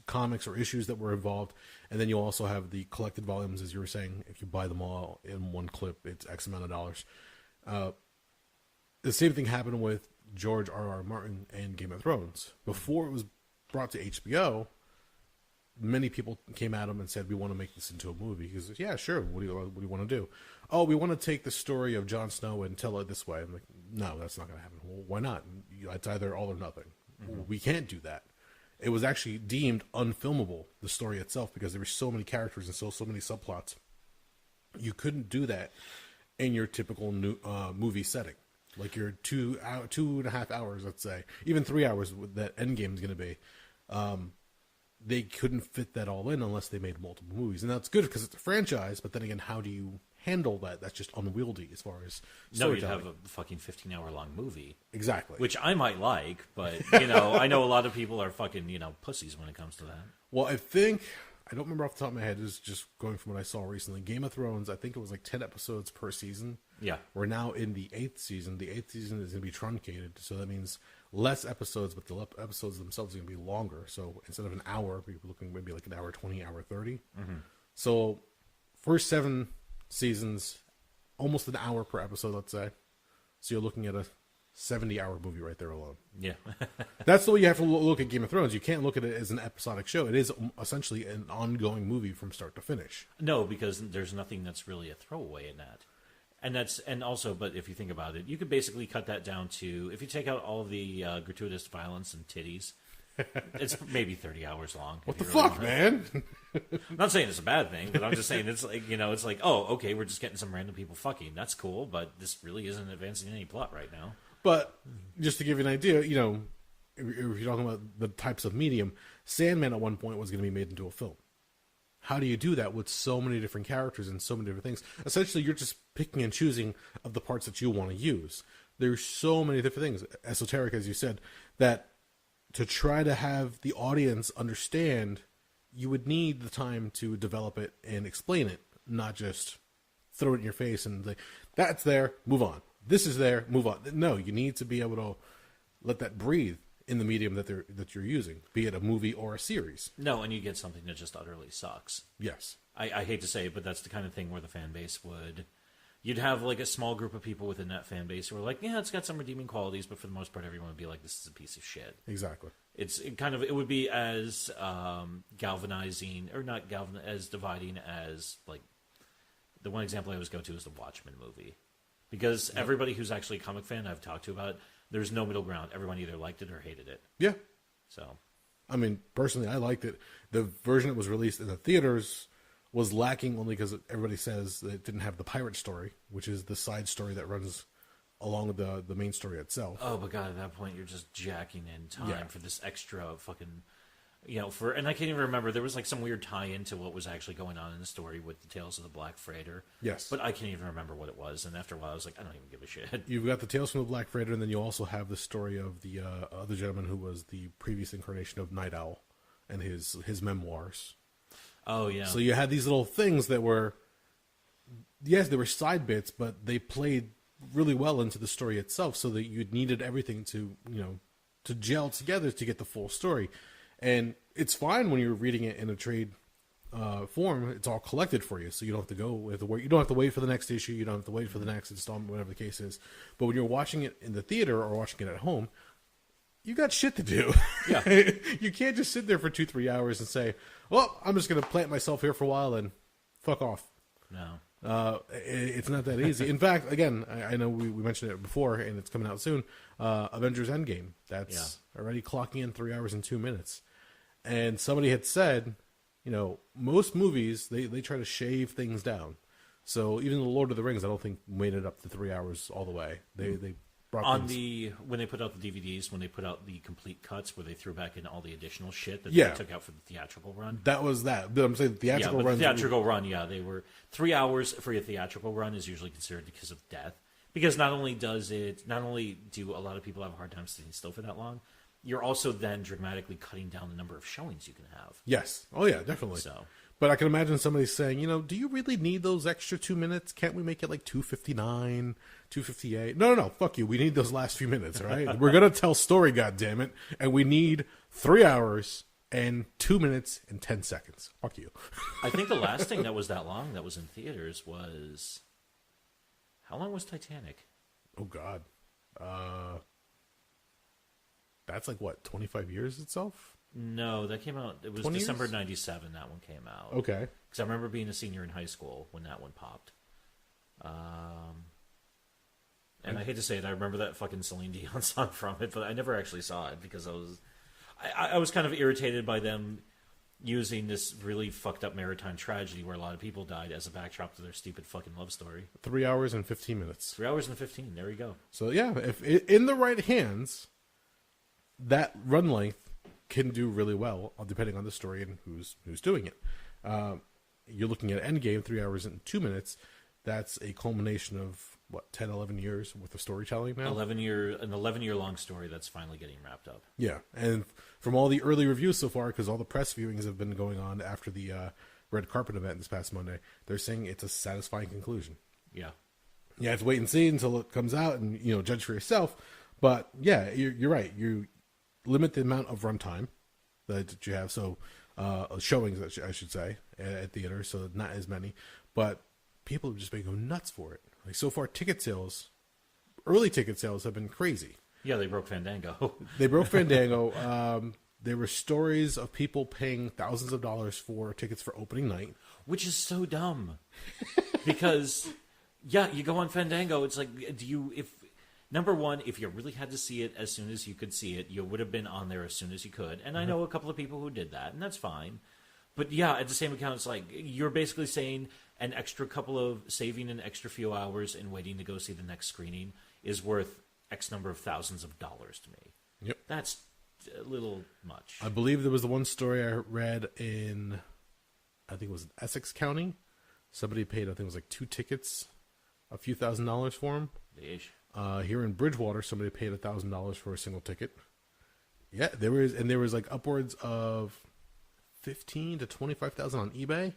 comics or issues that were involved, and then you also have the collected volumes, as you were saying, if you buy them all in one clip, it's X amount of dollars. The same thing happened with George R.R. Martin and Game of Thrones. Before it was brought to HBO, many people came at him and said, we want to make this into a movie. He goes, yeah, sure. What do you want to do? Oh, we want to take the story of Jon Snow and tell it this way. I'm like, no, that's not going to happen. Well, why not? It's either all or nothing. Mm-hmm. We can't do that. It was actually deemed unfilmable, the story itself, because there were so many characters and so many subplots. You couldn't do that in your typical movie setting. Like your 2.5 hours, let's say, even 3 hours that Endgame is going to be. They couldn't fit that all in unless they made multiple movies. And that's good because it's a franchise, but then again, how do you handle that? That's just unwieldy as far as storytelling. No, you'd have a fucking 15-hour-long movie. Exactly. Which I might like, but, I know a lot of people are fucking, pussies when it comes to that. Well, I don't remember off the top of my head, this is just going from what I saw recently. Game of Thrones, I think it was like 10 episodes per season. Yeah. We're now in the 8th season. The 8th season is going to be truncated, so that means less episodes, but the episodes themselves are going to be longer. So instead of an hour, we're looking maybe like an hour 20, hour 30. Mm-hmm. So first 7 seasons, almost an hour per episode, let's say. So you're looking at a 70-hour movie right there alone. Yeah. That's the way you have to look at Game of Thrones. You can't look at it as an episodic show. It is essentially an ongoing movie from start to finish. No, because there's nothing that's really a throwaway in that. But if you think about it, you could basically cut that down to, if you take out all the gratuitous violence and titties, It's maybe 30 hours long. What the fuck, man? I'm not saying it's a bad thing, but I'm just saying it's like, it's like, oh, okay, we're just getting some random people fucking. That's cool, but this really isn't advancing any plot right now. But just to give you an idea, if you're talking about the types of medium, Sandman at one point was going to be made into a film. How do you do that with so many different characters and so many different things? Essentially, you're just picking and choosing of the parts that you want to use. There's so many different things, esoteric as you said, that to try to have the audience understand, you would need the time to develop it and explain it, not just throw it in your face and say, that's there, move on. This is there, move on. No, you need to be able to let that breathe in the medium that you're using, be it a movie or a series. No, and you get something that just utterly sucks. Yes. I hate to say it, but that's the kind of thing where the fan base would... You'd have like a small group of people within that fan base who are like, yeah, it's got some redeeming qualities, but for the most part, everyone would be like, this is a piece of shit. Exactly. It would be as galvanizing, or not galvan, as dividing as, like, the one example I always go to is the Watchmen movie. Because everybody who's actually a comic fan I've talked to about it, there's no middle ground. Everyone either liked it or hated it. Yeah. So, I mean, personally, I liked it. The version that was released in the theaters was lacking only because everybody says that it didn't have the pirate story, which is the side story that runs along with the main story itself. Oh, but God, at that point, you're just jacking in time for this extra fucking, and I can't even remember. There was like some weird tie-in to what was actually going on in the story with the Tales of the Black Freighter. Yes. But I can't even remember what it was, and after a while, I was like, I don't even give a shit. You've got the Tales from the Black Freighter, and then you also have the story of the other gentleman who was the previous incarnation of Night Owl and his memoirs. Oh, yeah. So you had these little things that were, yes, they were side bits, but they played really well into the story itself, so that you needed everything to, to gel together to get the full story. And it's fine when you're reading it in a trade form. It's all collected for you, so you don't have to go with the work. You don't have to wait for the next issue. You don't have to wait for the next installment, whatever the case is. But when you're watching it in the theater or watching it at home, you got shit to do. Yeah. You can't just sit there for 2-3 hours and say, well, I'm just going to plant myself here for a while and fuck off. No. It's not that easy. In fact, again, I know we mentioned it before, and it's coming out soon. Avengers Endgame. That's already clocking in 3 hours and 2 minutes. And somebody had said, most movies, they try to shave things down. So even The Lord of the Rings, I don't think made it up to 3 hours all the way. They brought when they put out the DVDs, when they put out the complete cuts where they threw back in all the additional shit that they took out for the theatrical run. That was that. But I'm saying the theatrical run. The theatrical run, they were 3 hours for a theatrical run is usually considered because of death. Because not only do a lot of people have a hard time sitting still for that long, you're also then dramatically cutting down the number of showings you can have. Yes. Oh yeah, definitely. So. But I can imagine somebody saying, do you really need those extra 2 minutes? Can't we make it like 2:59, 2:58? No, fuck you. We need those last few minutes, all right? We're going to tell story, goddammit, and we need 3 hours and 2 minutes and 10 seconds. Fuck you. I think the last thing that was that long that was in theaters was... How long was Titanic? Oh, God. That's like, what, 25 years itself? No, that came out... It was December 97 that one came out. Okay. Because I remember being a senior in high school when that one popped. And I hate to say it, I remember that fucking Celine Dion song from it, but I never actually saw it because I was kind of irritated by them using this really fucked up maritime tragedy where a lot of people died as a backdrop to their stupid fucking love story. 3 hours and 15 minutes. 3 hours and 15, there you go. So yeah, if in the right hands, that run length can do really well, depending on the story and who's doing it. You're looking at Endgame, 3 hours and 2 minutes. That's a culmination of, 10, 11 years worth of storytelling now? An 11-year long story that's finally getting wrapped up. Yeah, and from all the early reviews so far, because all the press viewings have been going on after the red carpet event this past Monday, they're saying it's a satisfying conclusion. Yeah. You have to wait and see until it comes out and, judge for yourself. But, yeah, you're right. You limit the amount of runtime that you have. So, showings, I should say, at theaters, so not as many. But people have just been going nuts for it. Like, so far, early ticket sales have been crazy. Yeah, they broke Fandango. They broke Fandango. There were stories of people paying thousands of dollars for tickets for opening night. Which is so dumb. Because, you go on Fandango, it's like, Number one, if you really had to see it as soon as you could see it, you would have been on there as soon as you could. And I know a couple of people who did that, and that's fine. But yeah, at the same account, it's like you're basically saying saving an extra few hours and waiting to go see the next screening is worth X number of thousands of dollars to me. Yep. That's a little much. I believe there was the one story I read in, I think it was Essex County. Somebody paid, I think it was like 2 tickets, a few $1,000s for them. Here in Bridgewater, somebody paid $1,000 for a single ticket. Yeah, there was like upwards of 15 to 25,000 on eBay.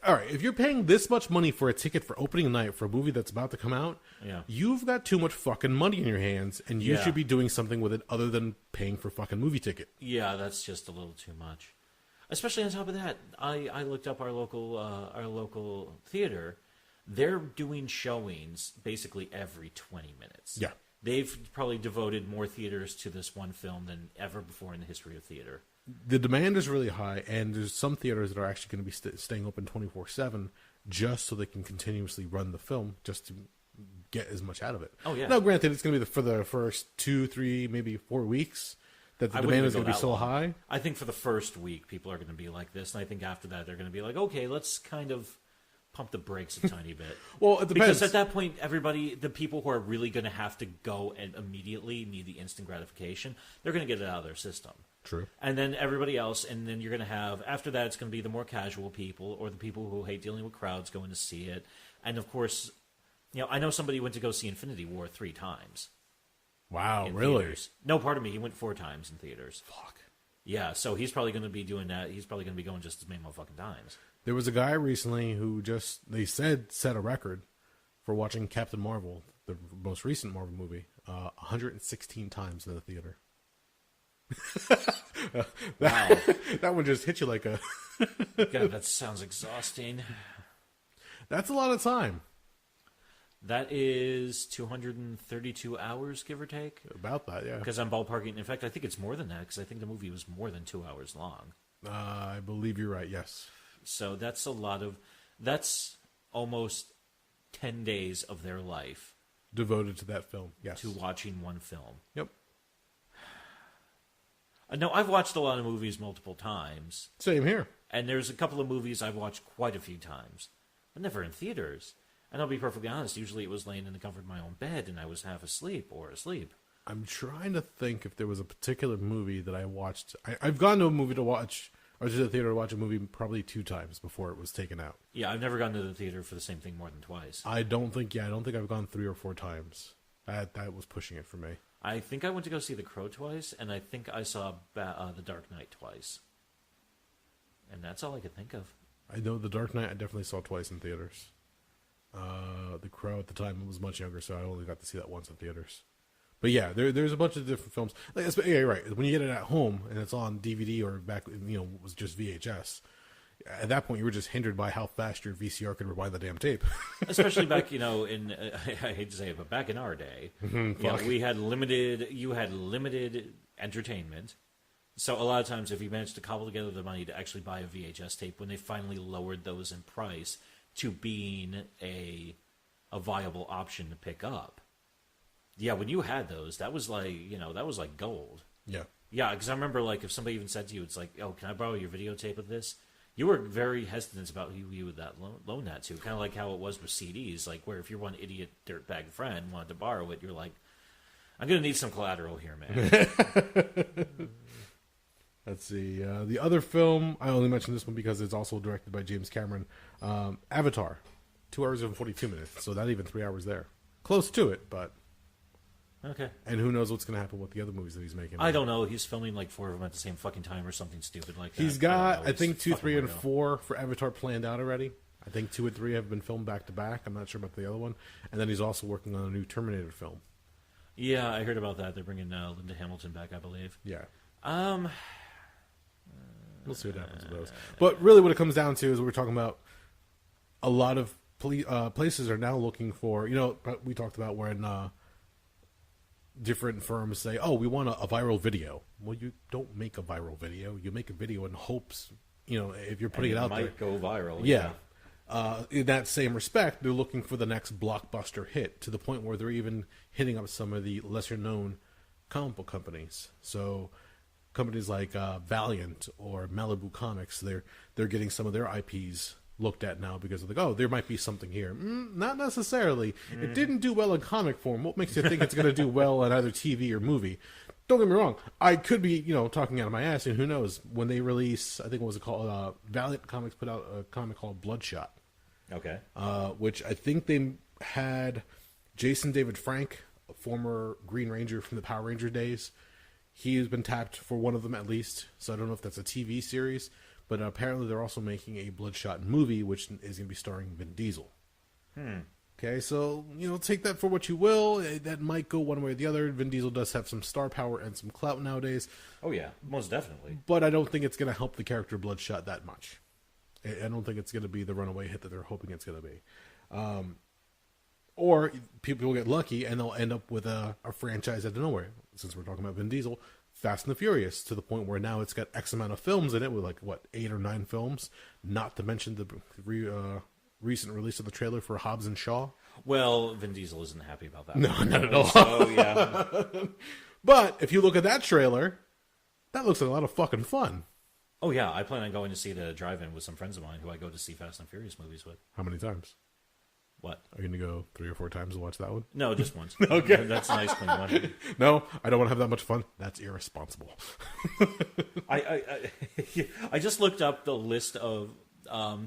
All right, if you're paying this much money for a ticket for opening night for a movie that's about to come out, you've got too much fucking money in your hands, and you should be doing something with it other than paying for a fucking movie ticket. Yeah, that's just a little too much. Especially on top of that, I looked up our local theater. They're doing showings basically every 20 minutes. Yeah. They've probably devoted more theaters to this one film than ever before in the history of theater. The demand is really high, and there's some theaters that are actually going to be staying open 24/7 just so they can continuously run the film just to get as much out of it. Oh, yeah. Now, granted, it's going to be for the first 2, 3, maybe 4 weeks that the demand is going to be so high. I think for the first week, people are going to be like this, and I think after that, they're going to be like, okay, let's kind of pump the brakes a tiny bit. Well, it depends. Because at that point, the people who are really going to have to go and immediately need the instant gratification, they're going to get it out of their system. True. And then everybody else, and then you're going to have, after that, it's going to be the more casual people or the people who hate dealing with crowds going to see it. And of course, I know somebody went to go see Infinity War 3 times. Wow, really? Theaters. No, pardon me, he went 4 times in theaters. Fuck. Yeah, so he's probably going to be doing that. He's probably going to be going just as many motherfucking times. There was a guy recently who they said set a record for watching Captain Marvel, the most recent Marvel movie, 116 times in the theater. Wow. That one just hit you like a... God, that sounds exhausting. That's a lot of time. That is 232 hours, give or take. About that, yeah. Because I'm ballparking. In fact, I think it's more than that, because I think the movie was more than 2 hours long. I believe you're right, yes. So that's almost 10 days of their life. Devoted to that film, yes. To watching one film. Yep. No, I've watched a lot of movies multiple times. Same here. And there's a couple of movies I've watched quite a few times. But never in theaters. And I'll be perfectly honest, usually it was laying in the comfort of my own bed and I was half asleep or asleep. I'm trying to think if there was a particular movie that I watched. I've gone to a movie to watch, or to the theater to watch a movie probably 2 times before it was taken out. Yeah, I've never gone to the theater for the same thing more than twice. I don't think I've gone 3 or 4 times. That was pushing it for me. I think I went to go see The Crow twice, and I think I saw The Dark Knight twice. And that's all I could think of. I know The Dark Knight I definitely saw twice in theaters. The Crow at the time was much younger, so I only got to see that once in theaters. But yeah, there's a bunch of different films. Yeah, you're right. When you get it at home and it's on DVD or back, it was just VHS. At that point, you were just hindered by how fast your VCR could rewind the damn tape. Especially back, in I hate to say it, but back in our day, we had limited entertainment. So a lot of times, if you managed to cobble together the money to actually buy a VHS tape, when they finally lowered those in price to being a viable option to pick up, yeah, when you had those, that was like gold. Yeah. Yeah, because I remember, if somebody even said to you, it's like, oh, can I borrow your videotape of this? You were very hesitant about who you would loan that to. Kind of like how it was with CDs, where if your one idiot dirtbag friend wanted to borrow it, you're like, I'm going to need some collateral here, man. Let's see. The other film, I only mentioned this one because it's also directed by James Cameron. Avatar, 2 hours and 42 minutes, so not even 3 hours there. Close to it, but... Okay. And who knows what's going to happen with the other movies that he's making. I don't know. He's filming 4 of them at the same fucking time or something stupid like that. He's got, I think, 2, 3, and 4 for Avatar planned out already. I think 2 and 3 have been filmed back to back. I'm not sure about the other one. And then he's also working on a new Terminator film. Yeah, I heard about that. They're bringing Linda Hamilton back, I believe. Yeah. We'll see what happens with those. But really what it comes down to is we're talking about a lot of places are now looking for, we talked about when different firms say, oh, we want a viral video. Well, you don't make a viral video. You make a video in hopes, if you're putting it out there. It might go viral. Yeah. in that same respect, they're looking for the next blockbuster hit, to the point where they're even hitting up some of the lesser-known comic book companies. So companies like Valiant or Malibu Comics, they're getting some of their IPs looked at now because of there might be something here. Not necessarily. It didn't do well in comic form. What makes you think it's going to do well in either TV or movie? Don't get me wrong. I could be, talking out of my ass, and who knows? When they release, I think what was it called? Valiant Comics put out a comic called Bloodshot. Okay. Which I think they had Jason David Frank, a former Green Ranger from the Power Ranger days. He has been tapped for one of them at least. So I don't know if that's a TV series. But apparently they're also making a Bloodshot movie, which is going to be starring Vin Diesel. Okay, so, take that for what you will. That might go one way or the other. Vin Diesel does have some star power and some clout nowadays. Oh, yeah, most definitely. But I don't think it's going to help the character Bloodshot that much. I don't think it's going to be the runaway hit that they're hoping it's going to be. Or people will get lucky and they'll end up with a franchise out of nowhere. Since we're talking about Vin Diesel, Fast and the Furious, to the point where now it's got X amount of films in it, with 8 or 9 films, not to mention the recent release of the trailer for Hobbs and Shaw. Well, Vin Diesel isn't happy about that. No, not at all. So, yeah. But if you look at that trailer, that looks like a lot of fucking fun. Oh, yeah, I plan on going to see the drive-in with some friends of mine who I go to see Fast and Furious movies with. How many times? What? Are you going to go 3 or 4 times to watch that one? No, just once. Okay. That's nice, clean one. No, I don't want to have that much fun. That's irresponsible. I just looked up the list of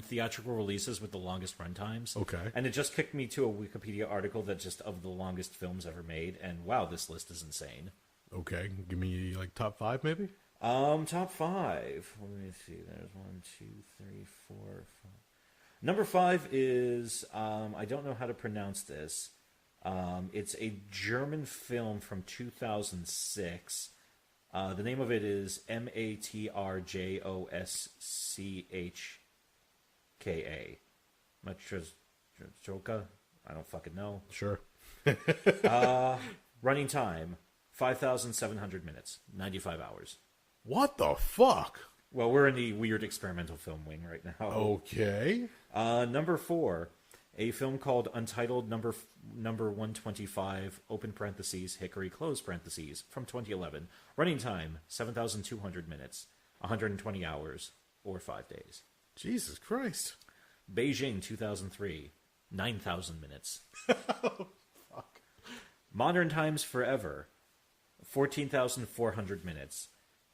theatrical releases with the longest runtimes. Okay. And it just kicked me to a Wikipedia article that just of the longest films ever made. And wow, this list is insane. Okay. Give me top 5 maybe? Top 5. Let me see. There's 1, 2, 3, 4, 5. Number 5 is, I don't know how to pronounce this. It's a German film from 2006. The name of it is Matrjoschka. Matrjoschka? I don't fucking know. Sure. Running time, 5,700 minutes, 95 hours. What the fuck? Well, we're in the weird experimental film wing right now. Okay. Number 4, a film called Untitled number 125, open parentheses, Hickory, close parentheses, from 2011. Running time, 7,200 minutes, 120 hours, or 5 days. Jesus Christ. Beijing, 2003, 9,000 minutes. Oh, fuck. Modern Times Forever, 14,400 minutes,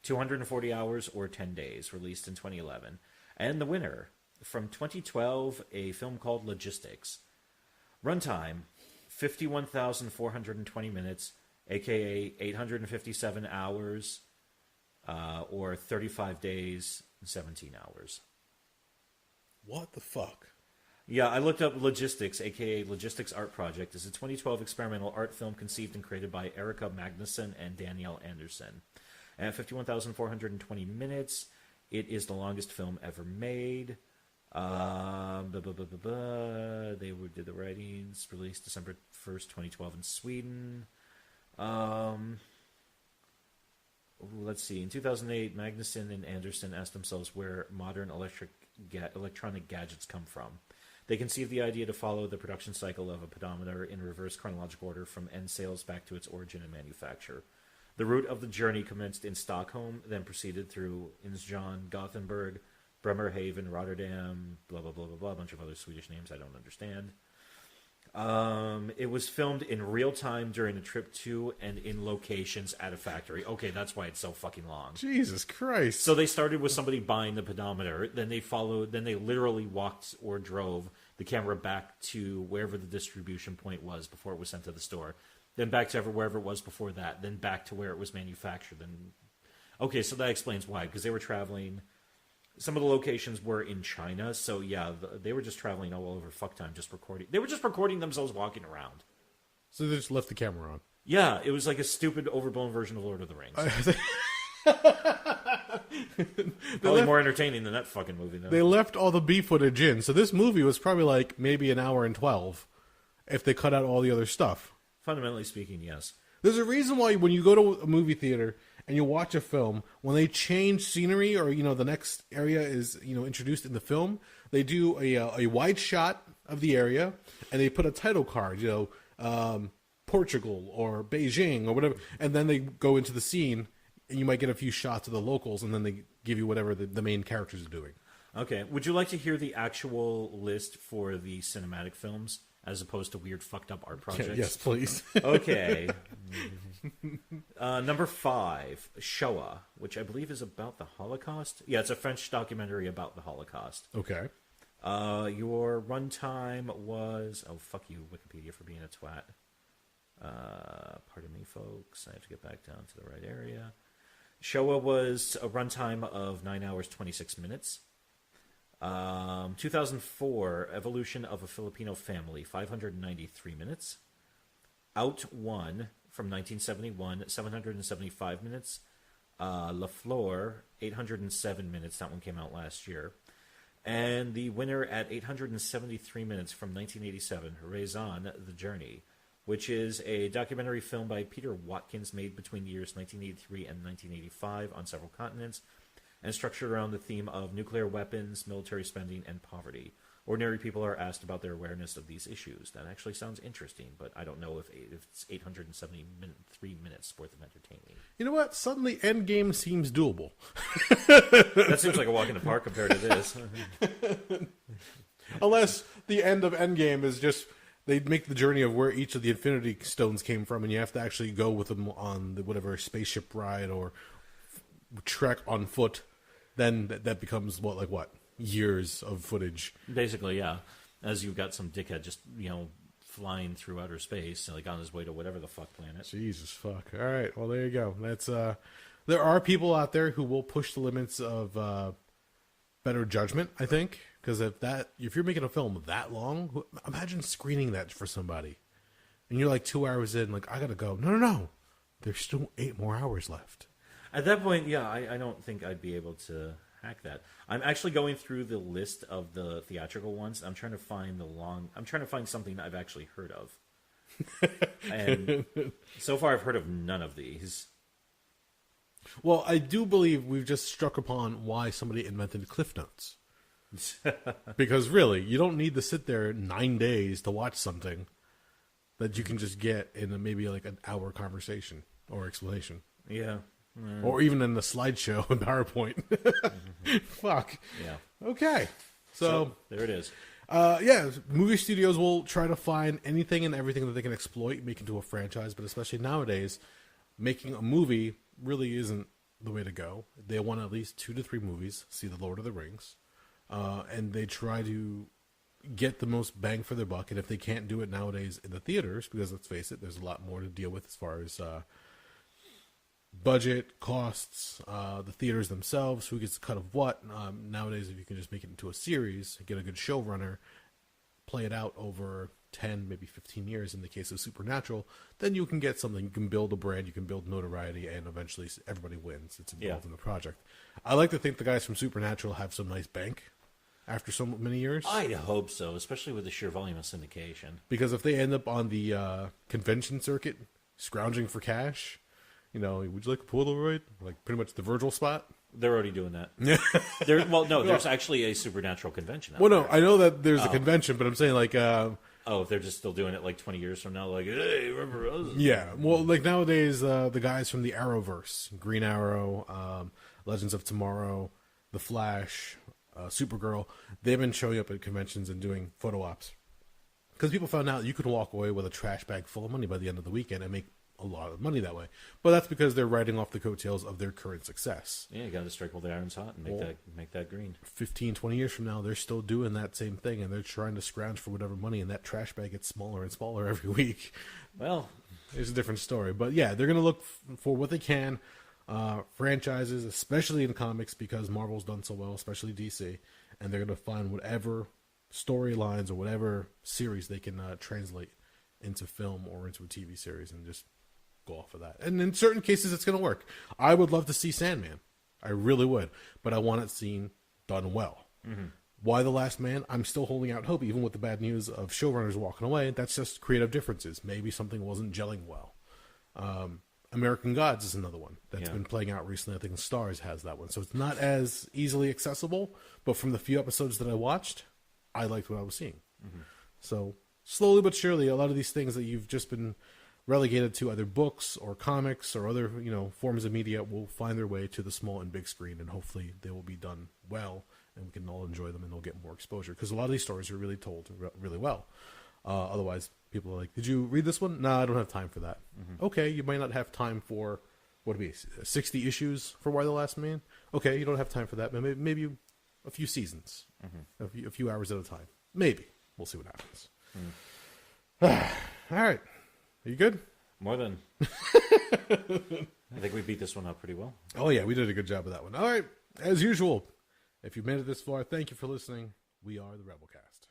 240 hours, or 10 days, released in 2011. And the winner, from 2012, a film called Logistics. Runtime, 51,420 minutes, aka 857 hours, or 35 days and 17 hours. What the fuck? Yeah, I looked up Logistics, aka Logistics Art Project. It's a 2012 experimental art film conceived and created by Erika Magnuson and Danielle Anderson. At 51,420 minutes, it is the longest film ever made. They did the writings, released December 1st, 2012 in Sweden. Let's see. In 2008, Magnuson and Anderson asked themselves where modern electronic gadgets come from. They conceived the idea to follow the production cycle of a pedometer in reverse chronological order from end sales back to its origin and manufacture. The route of the journey commenced in Stockholm, then proceeded through Insjön, Gothenburg, Bremerhaven, Rotterdam, blah, blah, blah, blah, blah, a bunch of other Swedish names I don't understand. It was filmed in real time during a trip to and in locations at a factory. Okay, that's why it's so fucking long. Jesus Christ. So they started with somebody buying the pedometer, then they literally walked or drove the camera back to wherever the distribution point was before it was sent to the store. Then back to wherever it was before that. Then back to where it was manufactured. Okay, so that explains why. Because they were traveling. Some of the locations were in China. So, yeah, they were just traveling all over fuck time, just recording. They were just recording themselves walking around. So they just left the camera on. Yeah, it was like a stupid, overblown version of Lord of the Rings. Probably more entertaining than that fucking movie, though. They left all the B footage in. So this movie was probably maybe an hour and 12 if they cut out all the other stuff. Fundamentally speaking, yes. There's a reason why when you go to a movie theater and you watch a film, when they change scenery or, the next area is, introduced in the film, They do a wide shot of the area, and they put a title card, Portugal or Beijing or whatever, and then they go into the scene, and you might get a few shots of the locals, and then they give you whatever the main characters are doing. Okay. Would you like to hear the actual list for the cinematic films as opposed to weird fucked up art projects? Yes, please. Okay. Number 5, Shoah, which I believe is about the Holocaust. Yeah, it's a French documentary about the Holocaust. Okay. Your runtime was... Oh, fuck you, Wikipedia, for being a twat. Pardon me, folks. I have to get back down to the right area. Shoah was a runtime of 9 hours, 26 minutes. 2004, Evolution of a Filipino Family, 593 minutes. Out One from 1971, 775 minutes. La Flor, 807 minutes. That one came out last year. And the winner at 873 minutes from 1987, Raison, The Journey, which is a documentary film by Peter Watkins made between the years 1983 and 1985 on several continents, and structured around the theme of nuclear weapons, military spending, and poverty. Ordinary people are asked about their awareness of these issues. That actually sounds interesting, but I don't know if it's 873 minutes worth of entertaining. You know what? Suddenly Endgame seems doable. That seems like a walk in the park compared to this. Unless the end of Endgame is just... They make the journey of where each of the Infinity Stones came from, and you have to actually go with them on whatever spaceship ride or trek on foot. Then that becomes what years of footage. Basically, yeah. As you've got some dickhead just flying through outer space, like on his way to whatever the fuck planet. Jesus fuck! All right, well there you go. That's there are people out there who will push the limits of better judgment, I think. Because if you're making a film that long, imagine screening that for somebody, and you're like 2 hours in, like I gotta go. No, there's still 8 more hours left. At that point, yeah, I don't think I'd be able to hack that. I'm actually going through the list of the theatrical ones. I'm trying to find something I've actually heard of, and so far I've heard of none of these. Well, I do believe we've just struck upon why somebody invented Cliff Notes. Because really, you don't need to sit there 9 days to watch something that you can just get in maybe like an hour conversation or explanation. Yeah. Or even in the slideshow in PowerPoint. Fuck. Yeah. Okay. So there it is. Yeah, movie studios will try to find anything and everything that they can exploit, make into a franchise, but especially nowadays, making a movie really isn't the way to go. They want at least 2 to 3 movies, see The Lord of the Rings. And they try to get the most bang for their buck. And if they can't do it nowadays in the theaters, because let's face it, there's a lot more to deal with as far as budget, costs, the theaters themselves, who gets a cut of what. Nowadays, if you can just make it into a series, get a good showrunner, play it out over 10, maybe 15 years in the case of Supernatural, then you can get something. You can build a brand, you can build notoriety, and eventually everybody wins. It's involved in the project. I like to think the guys from Supernatural have some nice bank after so many years. I hope so, especially with the sheer volume of syndication. Because if they end up on the convention circuit, scrounging for cash, would you like a Polaroid? Like pretty much the Virgil spot. They're already doing that. There's actually a Supernatural convention out there. I know that there's a convention, but I'm saying like... if they're just still doing it like 20 years from now, like, hey, remember us? Yeah, well, like nowadays, the guys from the Arrowverse, Green Arrow, Legends of Tomorrow, The Flash, Supergirl, they've been showing up at conventions and doing photo ops. Because people found out you could walk away with a trash bag full of money by the end of the weekend and make a lot of money that way. But that's because they're riding off the coattails of their current success. Yeah, you got to strike while the iron's hot and make that green. 15, 20 years from now, they're still doing that same thing, and they're trying to scrounge for whatever money, and that trash bag gets smaller and smaller every week. Well, it's a different story. But yeah, they're going to look for what they can. Franchises, especially in comics, because Marvel's done so well, especially DC, and they're going to find whatever storylines or whatever series they can translate into film or into a TV series and just go off of that. And in certain cases, it's going to work. I would love to see Sandman. I really would. But I want it seen done well. Mm-hmm. Why The Last Man? I'm still holding out hope, even with the bad news of showrunners walking away. That's just creative differences. Maybe something wasn't gelling well. American Gods is another one that's Yeah. been playing out recently. I think Starz has that one. So it's not as easily accessible, but from the few episodes that I watched, I liked what I was seeing. So slowly but surely, a lot of these things that you've just been relegated to either books or comics or other, forms of media will find their way to the small and big screen, and hopefully they will be done well, and we can all enjoy them, and they'll get more exposure, because a lot of these stories are really told really well. Otherwise, people are like, "Did you read this one?" No, I don't have time for that. Okay, you might not have time for what would be 60 issues for Why the Last Man. Okay, you don't have time for that. Maybe a few seasons, a few hours at a time. Maybe we'll see what happens. All right. Are you good? More than. I think we beat this one up pretty well. Oh, yeah, we did a good job of that one. All right. As usual, if you've made it this far, thank you for listening. We are the Rabblecast.